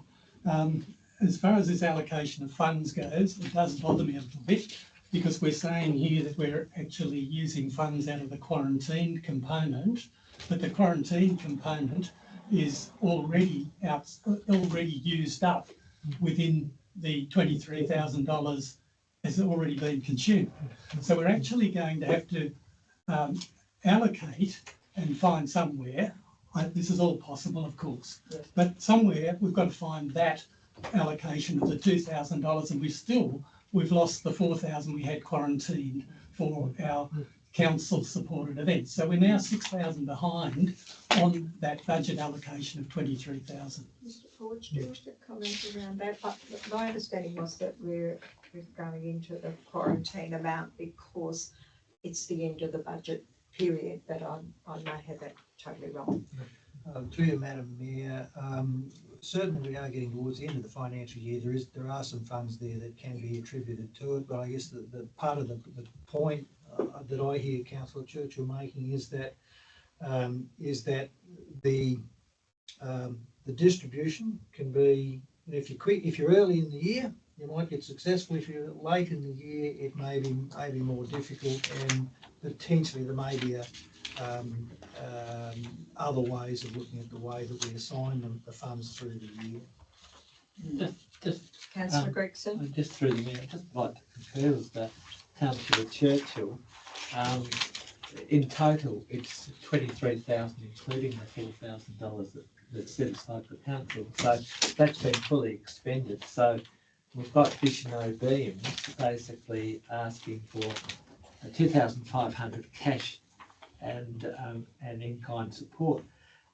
as far as this allocation of funds goes, it does bother me a little bit, because we're saying here that we're actually using funds out of the quarantine component, but the quarantine component is already used up within the $23,000 has already been consumed. So we're actually going to have to allocate and find somewhere, this is all possible of course, but somewhere we've got to find that allocation of the $2,000, and we've lost the $4,000 we had quarantined for our council supported events. So we're now $6,000 behind on that budget allocation of $23,000. Mr. Forge, do you wish to comment around that? My understanding was that we're going into the quarantine amount because it's the end of the budget period, but I may have that totally wrong. To you, Madam Mayor, certainly we are getting towards the end of the financial year. There are some funds there that can be attributed to it, but I guess the part of the point that I hear Councillor Churchill making is that the distribution can be, if you're early in the year, you might get successful. If you're late in the year, it may be more difficult, and potentially there may be other ways of looking at the way that we assign them the funds through the year. Councillor Gregson. Just through the mayor, I'd just like to concur with Councillor Churchill. In total, it's 23,000, including the $4,000 that's set aside for council. So that's been fully expended. So we've got Visionary Beams basically asking for 2,500 cash and in-kind support.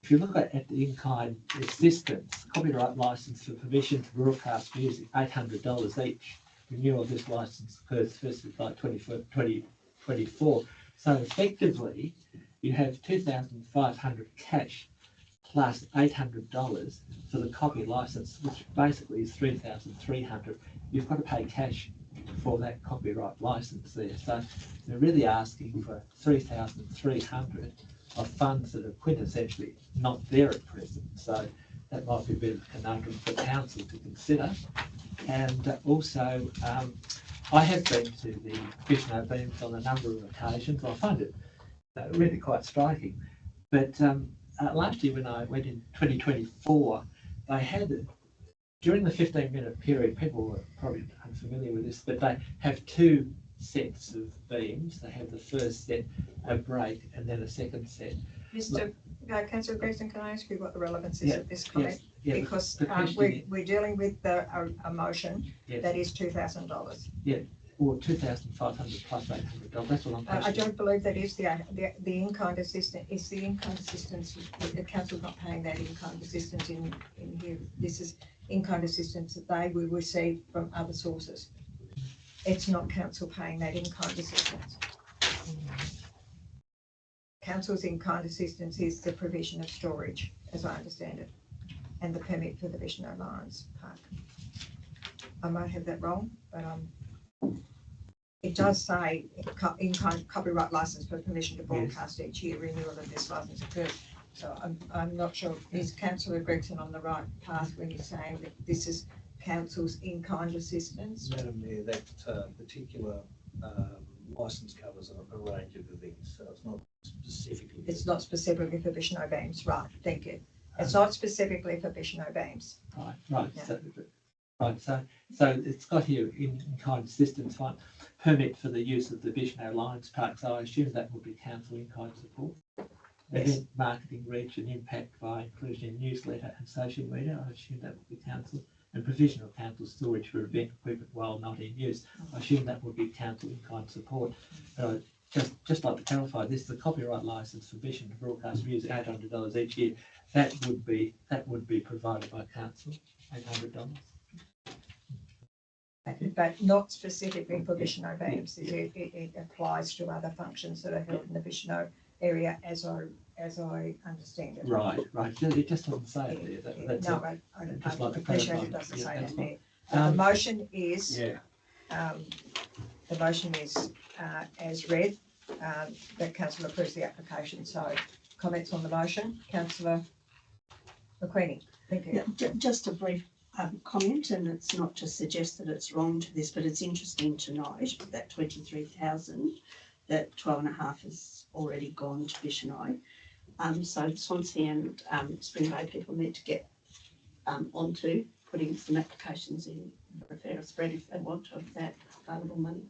If you look at the in-kind assistance, copyright license for permission to broadcast music, $800 each. Renewal of this license occurs first of July 2024. So effectively, you have 2,500 cash plus $800 for the copy license, which basically is 3,300. You've got to pay cash for that copyright license there. So they're really asking for 3,300 of funds that are quintessentially not there at present. So that might be a bit of a conundrum for council to consider. And also, I have been to the Visionary Beams on a number of occasions. I find it really quite striking. But last year when I went in 2024, they had, during the 15-minute period, people were probably unfamiliar with this, but they have two sets of beams. They have the first set, a break, and then a second set. Mr. Councillor Gregson, can I ask you what the relevance is of this comment? Yeah, Because the question we're dealing with a motion yes, that is $2,000. or 2,500 plus $800. That's what I'm I questioning. don't believe that is the in-kind assistance. Is the in-kind assistance, the council's not paying that in-kind assistance in here. This is in-kind assistance that they will receive from other sources. It's not council paying that in-kind assistance. Council's in-kind assistance is the provision of storage, as I understand it, and the permit for the Visionary Lions Park. I might have that wrong, but it does say in-kind copyright license for permission to broadcast each year, renewal of this license occurs. So I'm not sure, is Councillor Gregson on the right path when he's saying that this is council's in-kind assistance? Madam Mayor, that particular licence covers a range of events, so it's not specifically. It's not specifically for Visionary Beams, right, thank you. It's not specifically for Visionary Beams. Right. Yeah. So it's got here in-kind assistance fund, permit for the use of the Visionary Lions Park. So I assume that would be council in-kind support. Yes. Event marketing reach and impact by inclusion in newsletter and social media. I assume that would be council. And provision of council storage for event equipment while not in use. I assume that would be council in-kind support. Just like to clarify this, the copyright license for Vision to broadcast music, $800 each year, that would be provided by council, $800. But not specifically for Visionary Beams. It applies to other functions that are held in the Visionary area, as I understand it. Right. It just doesn't say it there. That's No, it. I Just like to appreciate clarify. it doesn't Yeah, say that's that there. fine. The motion is, Yeah. the motion is as read, that council approves the application. So comments on the motion, councillor McQueenie, thank you. Yeah, just a brief comment, and it's not to suggest that it's wrong to this, but it's interesting to note that 23,000, that 12.5 has already gone to Visionary. So Swansea and Spring Bay people need to get onto putting some applications in for a fairer spread if they want of that available money.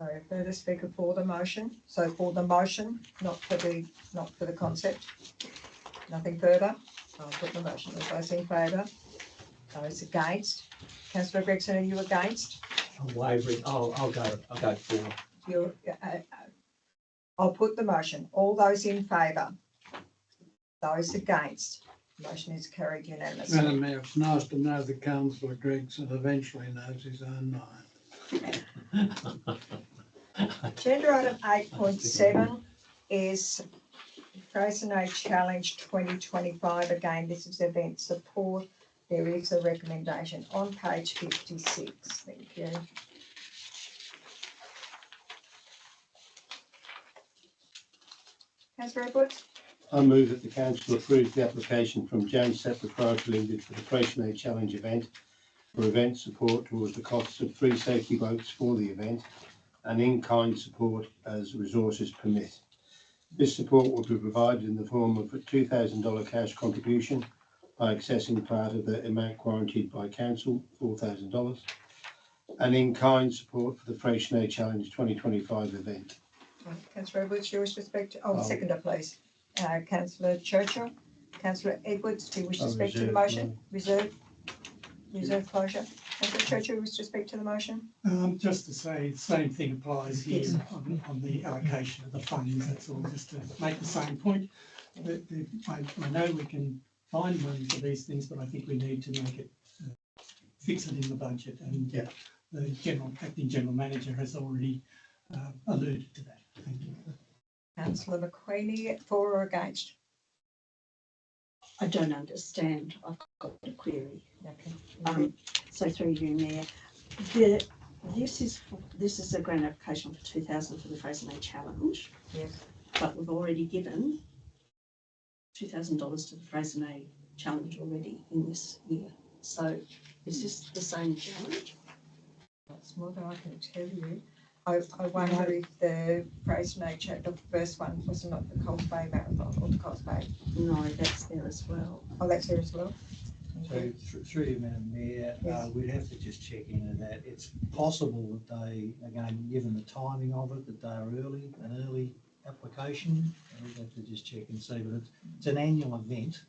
So a further speaker for the motion. So for the motion, not for the concept. Nothing further. I'll put the motion. All those in favour? Those against? Councillor Gregson, are you against? I'm wavering. I'll go for. You're, I'll put the motion. All those in favour? Those against? Motion is carried unanimously. Madam Mayor, it's nice to know that Councillor Gregson eventually knows his own mind. Agenda item 8.7 is Fraser Day Challenge 2025. Again, this is event support. There is a recommendation on page 56. Thank you. Councillor Edwards? I move that the council approve the application from James Sepp Proprietary Limited for the Fraser Day Challenge event for event support towards the costs of 3 safety boats for the event, and in-kind support as resources permit. This support will be provided in the form of a $2,000 cash contribution by accessing part of the amount guaranteed by council, $4,000, and in-kind support for the Freycinet Challenge 2025 event. Councillor Edwards, do you wish to speak to, oh, Oh. seconder, please. Councillor Churchill, Councillor Edwards, do you wish to speak to the motion? Reserve closure. Councillor Churchill, you wish to speak to the motion? Just to say, the same thing applies here Yes. on the allocation of the funds, that's all, just to make the same point. I know we can find money for these things, but I think we need to make it, fix it in the budget, and the acting general manager has already alluded to that. Thank you. Councillor McQueenie, for or against? I don't understand. I've got a query. Okay. So through you, Mayor, this is a grant application for 2,000 for the Freycinet Challenge. Yes. But we've already given $2,000 to the Freycinet Challenge already in this year. So is this the same challenge? That's more than I can tell you. I wonder if the Freycinet, the first one was not the Coles Bay Marathon or the Coles Bay. No, that's there as well. Oh, that's there as well. So through you, Madam Mayor, Yes. we'd have to just check into that. It's possible that they, again, given the timing of it, that they are an early application. We'd have to just check and see, but it's an annual event.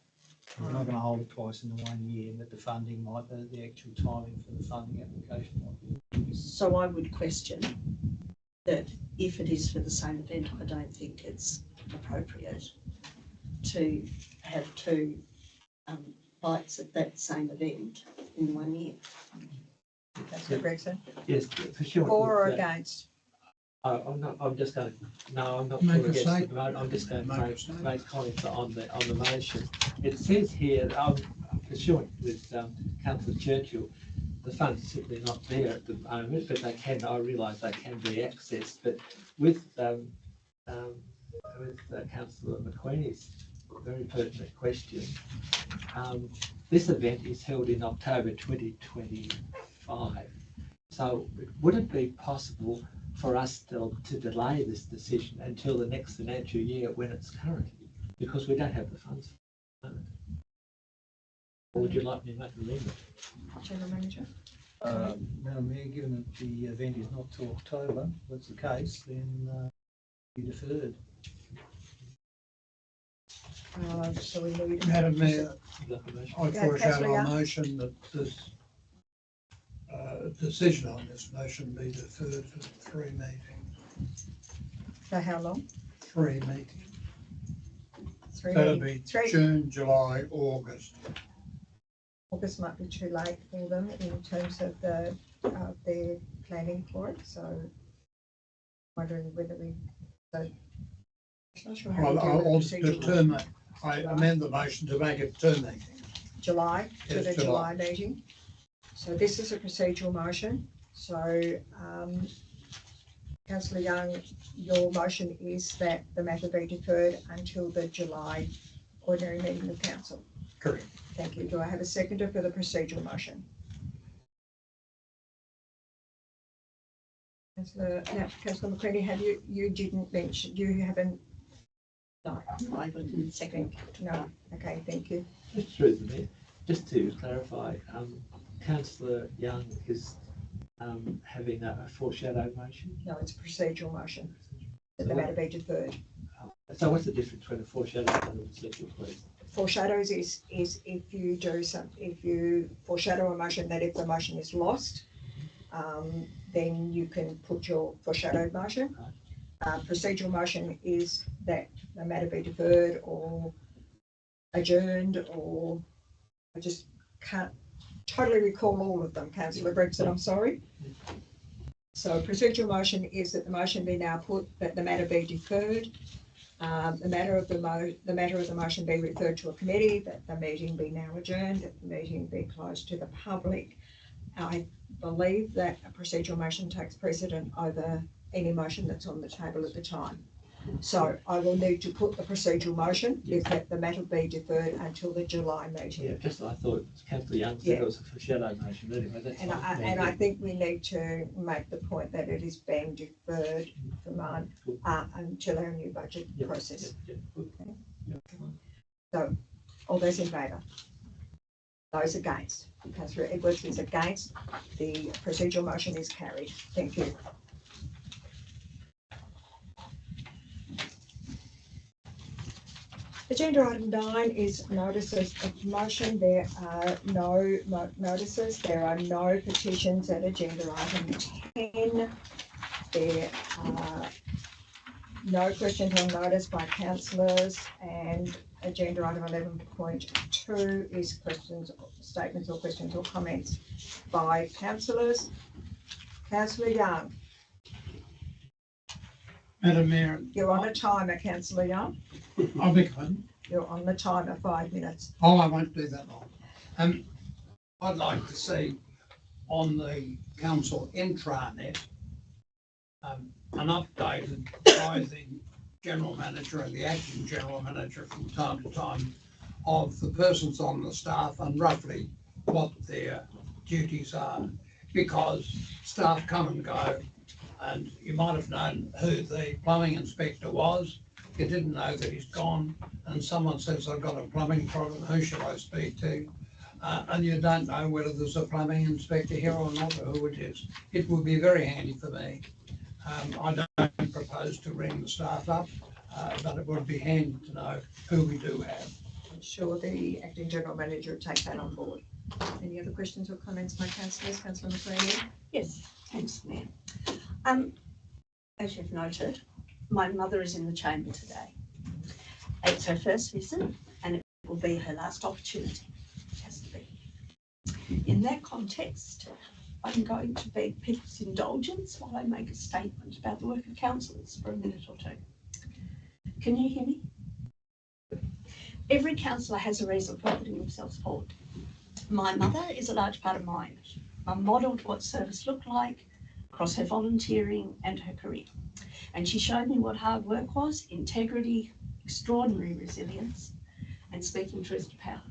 We're not going to hold it twice in the 1 year, but the funding might, the actual timing for the funding application might be. So I would question that if it is for the same event, I don't think it's appropriate to have two bites at that same event in 1 year. Councillor Gregson, Yes, for sure. for or against? I'm not, I'm just going to, no, I'm not Make for a against statement. at the moment, I'm just going Make to a make, statement. comments on the motion. It says here, I'm pursuant with councillor Churchill, the funds are simply not there at the moment, but they can, I realise they can be accessed, but with councillor McQueenie's very pertinent question, this event is held in October 2025. So would it be possible for us to delay this decision until the next financial year when it's current? Because we don't have the funds. For it. Or would you like me to make an amendment? General Manager? Madam Mayor, given that the event is not till October, if that's the case, then be deferred. So we need. Madam Mayor, Would you like a motion? I Yeah, put out Councillor a Young. motion that this decision on this motion be deferred for 3 meetings. For how long? 3 meetings. 3 That'll meetings. be June, July, August. August might be too late for them in terms of their planning for it, so wondering whether we, so. I'm not sure how we I'll do the procedural. determine, I amend the motion to make it 2 meetings. July, to Yes, the July. July meeting. So this is a procedural motion, so, councillor Young, your motion is that the matter be deferred until the July ordinary meeting of council. Correct. Thank you. Do I have a seconder for the procedural motion? Councillor McCready, have you didn't mention, you haven't? No, I wouldn't second. no, okay, thank you. Just through the mayor, just to clarify, councillor Young is having a foreshadow motion. No, it's a procedural motion, that the matter be deferred. So what's the difference between a foreshadow and a procedural, please? Foreshadows is if you do if you foreshadow a motion that if the motion is lost, then you can put your foreshadowed motion. Procedural motion is that the matter be deferred or adjourned, or I just can't totally recall all of them, councillor Gregson, I'm sorry. So procedural motion is that the motion be now put that the matter be deferred. The matter of the motion be referred to a committee, that the meeting be now adjourned, that the meeting be closed to the public. I believe that a procedural motion takes precedent over any motion that's on the table at the time. So I will need to put the procedural motion, if that the matter be deferred until the July meeting. Yeah, just I thought Councillor Young said Yeah. it was a shadow motion anyway, that's And fine. I think we need to make the point that it is being deferred from until our new budget Yep, process. yep, good. Okay. Yep, fine. So, all those in favour? Those against? Councillor Edwards is against. The procedural motion is carried. Thank you. Agenda item 9 is notices of motion. There are no notices. There are no petitions at agenda item 10. There are no questions on notice by councillors, and agenda item 11.2 is questions, statements or questions or comments by councillors. Councillor Young, Madam Mayor, you're on a timer, Councillor Young. I beg your pardon? You're on the timer, 5 minutes. Oh, I won't do that long. I'd like to see on the council intranet, an updated by the general manager and the acting general manager from time to time of the persons on the staff and roughly what their duties are, because staff come and go, and you might have known who the plumbing inspector was. You didn't know that he's gone, and someone says, I've got a plumbing problem, who should I speak to? And you don't know whether there's a plumbing inspector here or not, or who it is. It would be very handy for me. I don't propose to ring the staff up, but it would be handy to know who we do have. I'm sure the acting general manager will take that on board. Any other questions or comments by councillors? Councillor McLean? Yes, thanks, Mayor. As you've noted, my mother is in the chamber today. It's her first visit and it will be her last opportunity. It has to be. In that context, I'm going to beg people's indulgence while I make a statement about the work of councillors for a minute or two. Can you hear me? Every councillor has a reason for putting themselves forward. My mother is a large part of mine. I modelled what service looked like across her volunteering and her career. And she showed me what hard work was, integrity, extraordinary resilience, and speaking truth to power.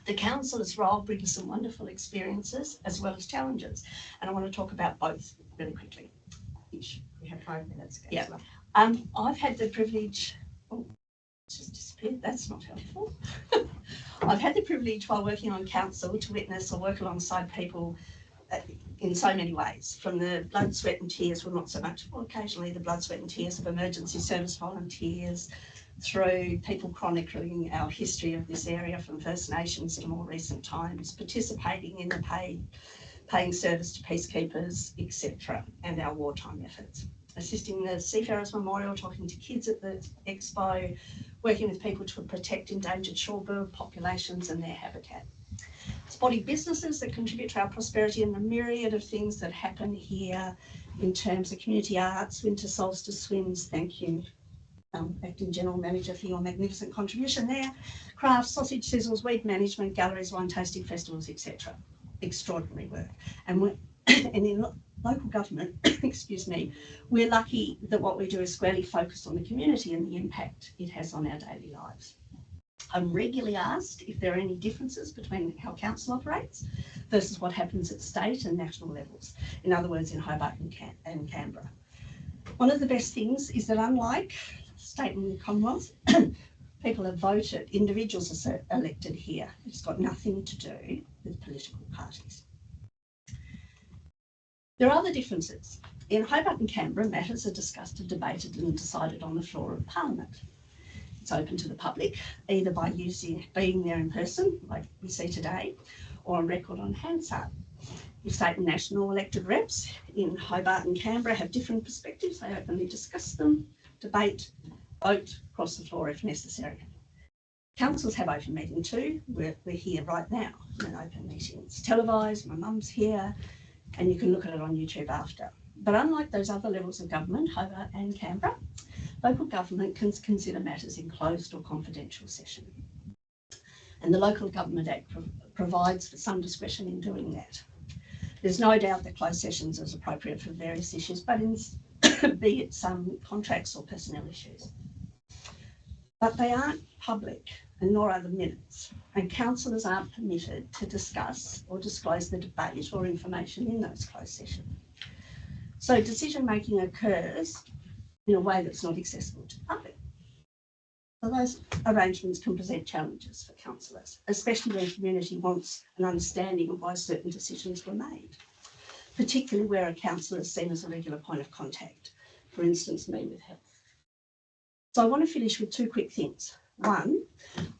The councillor's role brings some wonderful experiences as well as challenges. And I want to talk about both really quickly. We have 5 minutes, Yeah. councillor. I've had the privilege, oh, it's just disappeared, that's not helpful. I've had the privilege while working on council to witness or work alongside people in so many ways, from the blood, sweat and tears, well not so much, well occasionally the blood, sweat and tears of emergency service volunteers, through people chronicling our history of this area from First Nations to more recent times, participating in the paying service to peacekeepers, etc., and our wartime efforts. Assisting the Seafarers Memorial, talking to kids at the expo, working with people to protect endangered shorebird populations and their habitat. Supporting businesses that contribute to our prosperity and the myriad of things that happen here in terms of community arts, winter solstice swims, thank you, Acting General Manager, for your magnificent contribution there, crafts, sausage sizzles, weed management, galleries, wine tasting festivals, etc. Extraordinary work. And in local government, excuse me, we're lucky that what we do is squarely focused on the community and the impact it has on our daily lives. I'm regularly asked if there are any differences between how council operates versus what happens at state and national levels. In other words, in Hobart and Canberra. One of the best things is that unlike state and the Commonwealth, people are voted, individuals are elected here. It's got nothing to do with political parties. There are other differences. In Hobart and Canberra, matters are discussed and debated and decided on the floor of Parliament. It's open to the public, either by being there in person, like we see today, or on record on Hansard. The state and national elected reps in Hobart and Canberra have different perspectives. They openly discuss them, debate, vote, cross the floor if necessary. Councils have open meeting too. We're here right now in an open meeting. It's televised, my mum's here, and you can look at it on YouTube after. But unlike those other levels of government, Hobart and Canberra, local government can consider matters in closed or confidential session. And the Local Government Act provides for some discretion in doing that. There's no doubt that closed sessions is appropriate for various issues, but in be it some contracts or personnel issues. But they aren't public, and nor are the minutes, and councillors aren't permitted to discuss or disclose the debate or information in those closed sessions. So decision making occurs in a way that's not accessible to the public. So those arrangements can present challenges for councillors, especially when the community wants an understanding of why certain decisions were made, particularly where a councillor is seen as a regular point of contact, for instance, me with health. So I want to finish with two quick things. One,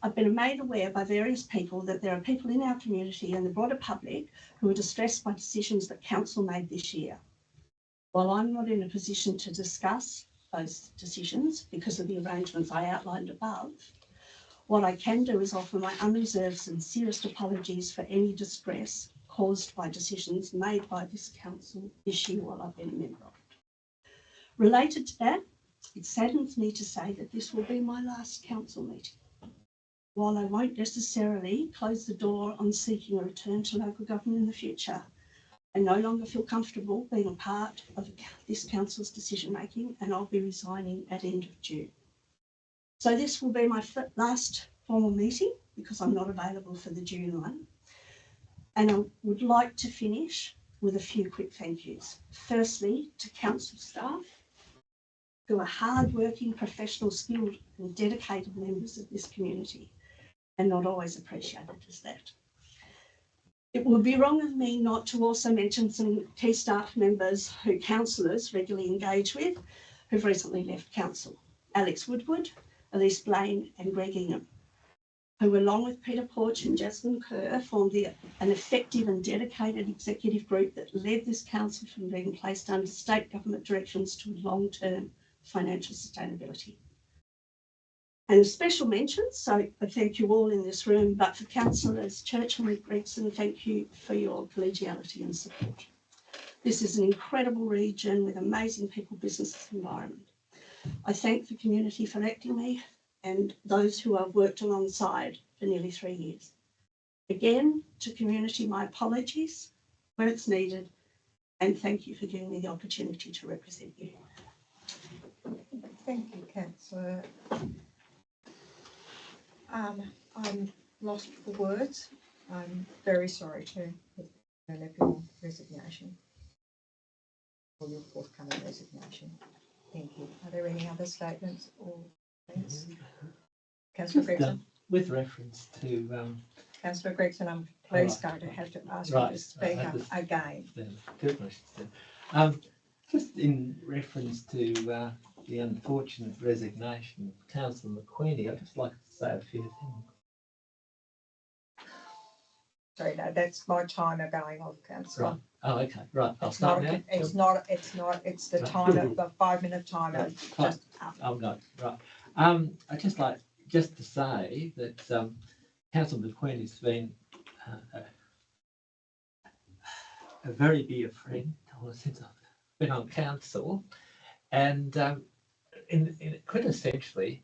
I've been made aware by various people that there are people in our community and the broader public who are distressed by decisions that council made this year. While I'm not in a position to discuss those decisions because of the arrangements I outlined above, what I can do is offer my unreserved sincerest apologies for any distress caused by decisions made by this council this year while I've been a member of it. Related to that, it saddens me to say that this will be my last council meeting. While I won't necessarily close the door on seeking a return to local government in the future, I no longer feel comfortable being a part of this council's decision making, and I'll be resigning at end of June. So this will be my last formal meeting because I'm not available for the June one. And I would like to finish with a few quick thank yous. Firstly, to council staff, who are hard-working, professional, skilled and dedicated members of this community, and not always appreciated as that. It would be wrong of me not to also mention some key staff members who councillors regularly engage with, who've recently left council. Alex Woodward, Elise Blaine and Greg Ingham, who along with Peter Porch and Jasmine Kerr formed an effective and dedicated executive group that led this council from being placed under state government directions to long-term financial sustainability. And a special mention, so I thank you all in this room, but for councillors Churchill and Gregson, thank you for your collegiality and support. This is an incredible region with amazing people, business environment. I thank the community for electing me and those who I've worked alongside for nearly 3 years. Again, to community, my apologies where it's needed, and thank you for giving me the opportunity to represent you. Thank you, Councillor. I'm lost for words. I'm very sorry to learn of your resignation or your forthcoming resignation. Thank you. Are there any other statements or things? Councillor Gregson. With reference to Councillor Gregson, I'm please going to have to ask you to speak up again. Two questions then. Just in reference to the unfortunate resignation of Councillor McQueenie, I'd just like to say a few things. Sorry, no, that's my timer going off, Councillor. Right. Oh, okay. Right. I'll It's start not, now. it's the Right. timer, the 5-minute timer. Right. Just up. I'm not. Right. I'd just like to say that Councillor McQueenie's been a very dear friend since I've been on council, and quintessentially,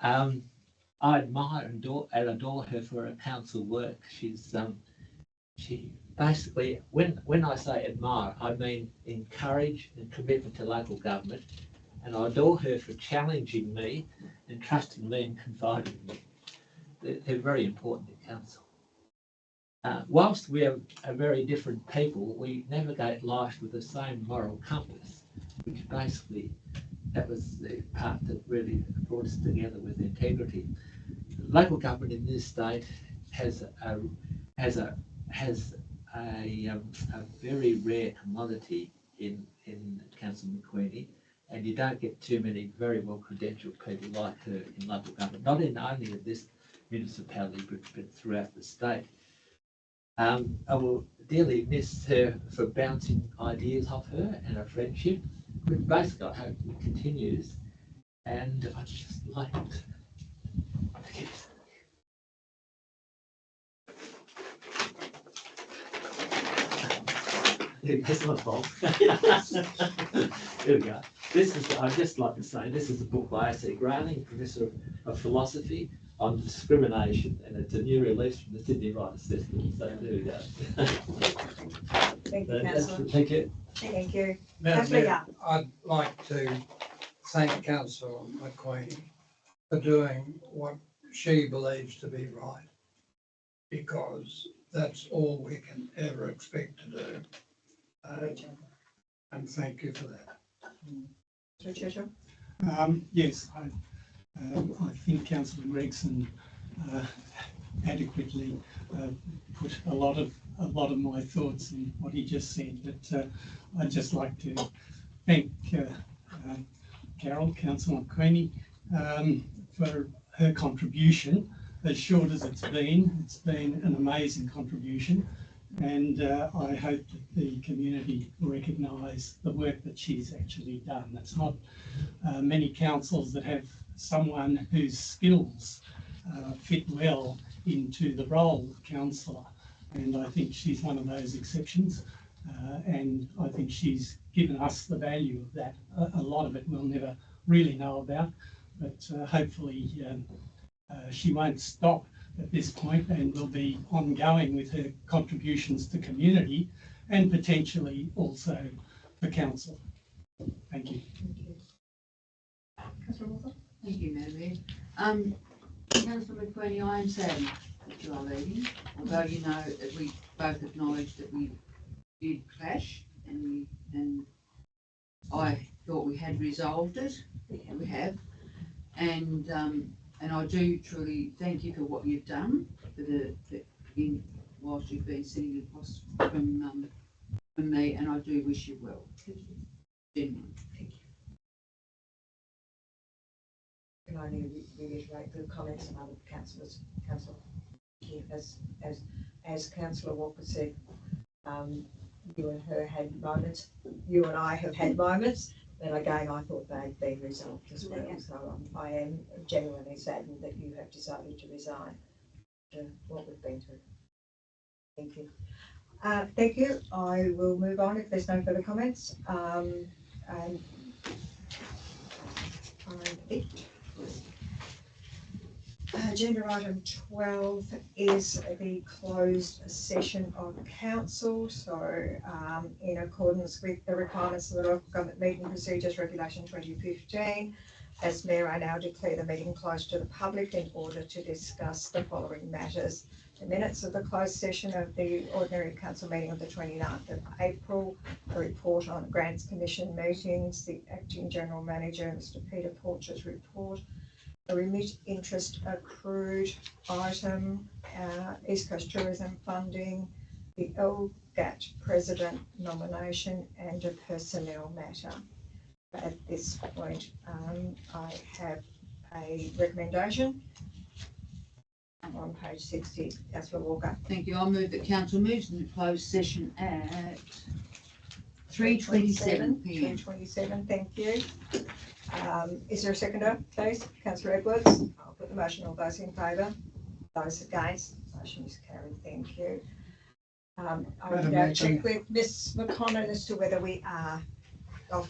I admire and adore her for her council work. She basically, when I say admire, I mean encourage and commitment to local government, and I adore her for challenging me and trusting me and confiding in me. They're very important in council. Whilst we are very different people, we navigate life with the same moral compass, which basically, that was the part that really brought us together with integrity. Local government in this state has a very rare commodity in Councillor McQueenie, and you don't get too many very well credentialed people like her in local government, not in only in this municipality but throughout the state. I will dearly miss her for bouncing ideas off her and her friendship, which basically I hope it continues. And I'd just like to That's my fault. Here we go. I'd just like to say, this is a book by A.C. Grayling, Professor of Philosophy, on discrimination, and it's a new release from the Sydney Writers' Festival. So there we go. Thank you, Councillor. Thank you. Thank you. Madam Councillor Mayor, Young. I'd like to thank Councillor McQueen for doing what she believes to be right, because that's all we can ever expect to do. And thank you for that. Councillor Churchill. Yes, I think Councillor Gregson adequately put a lot of my thoughts in what he just said. But I'd just like to thank Carol, Councillor McQueenie, for her contribution. As short as it's been an amazing contribution, and I hope that the community recognise the work that she's actually done. It's not many councils that have someone whose skills fit well into the role of councillor, and I think she's one of those exceptions, and I think she's given us the value of that. A lot of it we'll never really know about, but hopefully she won't stop at this point and will be ongoing with her contributions to community and potentially also for council. Thank you. Councillor Walker. Thank you, Madam Mayor. Councillor McQueenie, I am saddened that you are leaving, although you know that we both acknowledge that we did clash, and I thought we had resolved it, and we have. And I do truly thank you for what you've done whilst you've been sitting across from me, and I do wish you well. Genuinely. Can I only reiterate the comments of other councillors, Councillor, as Councillor Walker said, you and her had moments, you and I have had moments, and again, I thought they'd been resolved as well. So I am genuinely saddened that you have decided to resign to what we've been through. Thank you. Thank you. I will move on if there's no further comments. Agenda item 12 is the closed session of council. So in accordance with the requirements of the Local Government Meeting Procedures Regulation 2015, as Mayor, I now declare the meeting closed to the public in order to discuss the following matters. The minutes of the closed session of the ordinary council meeting of the 29th of April, a report on Grants Commission meetings, the Acting General Manager, Mr. Peter Porter's report, a remit interest accrued item, East Coast Tourism funding, the LGAT President nomination, and a personnel matter. At this point, I have a recommendation on page 60. Councillor Walker. Thank you. I move that council moves into closed session at 3:27 p.m. 3:27, thank you. Is there a seconder, please? Councillor Edwards. I'll put the motion. All those in favour? Those against? Motion is carried. Thank you. I will now check with Ms. McConnell as to whether we are off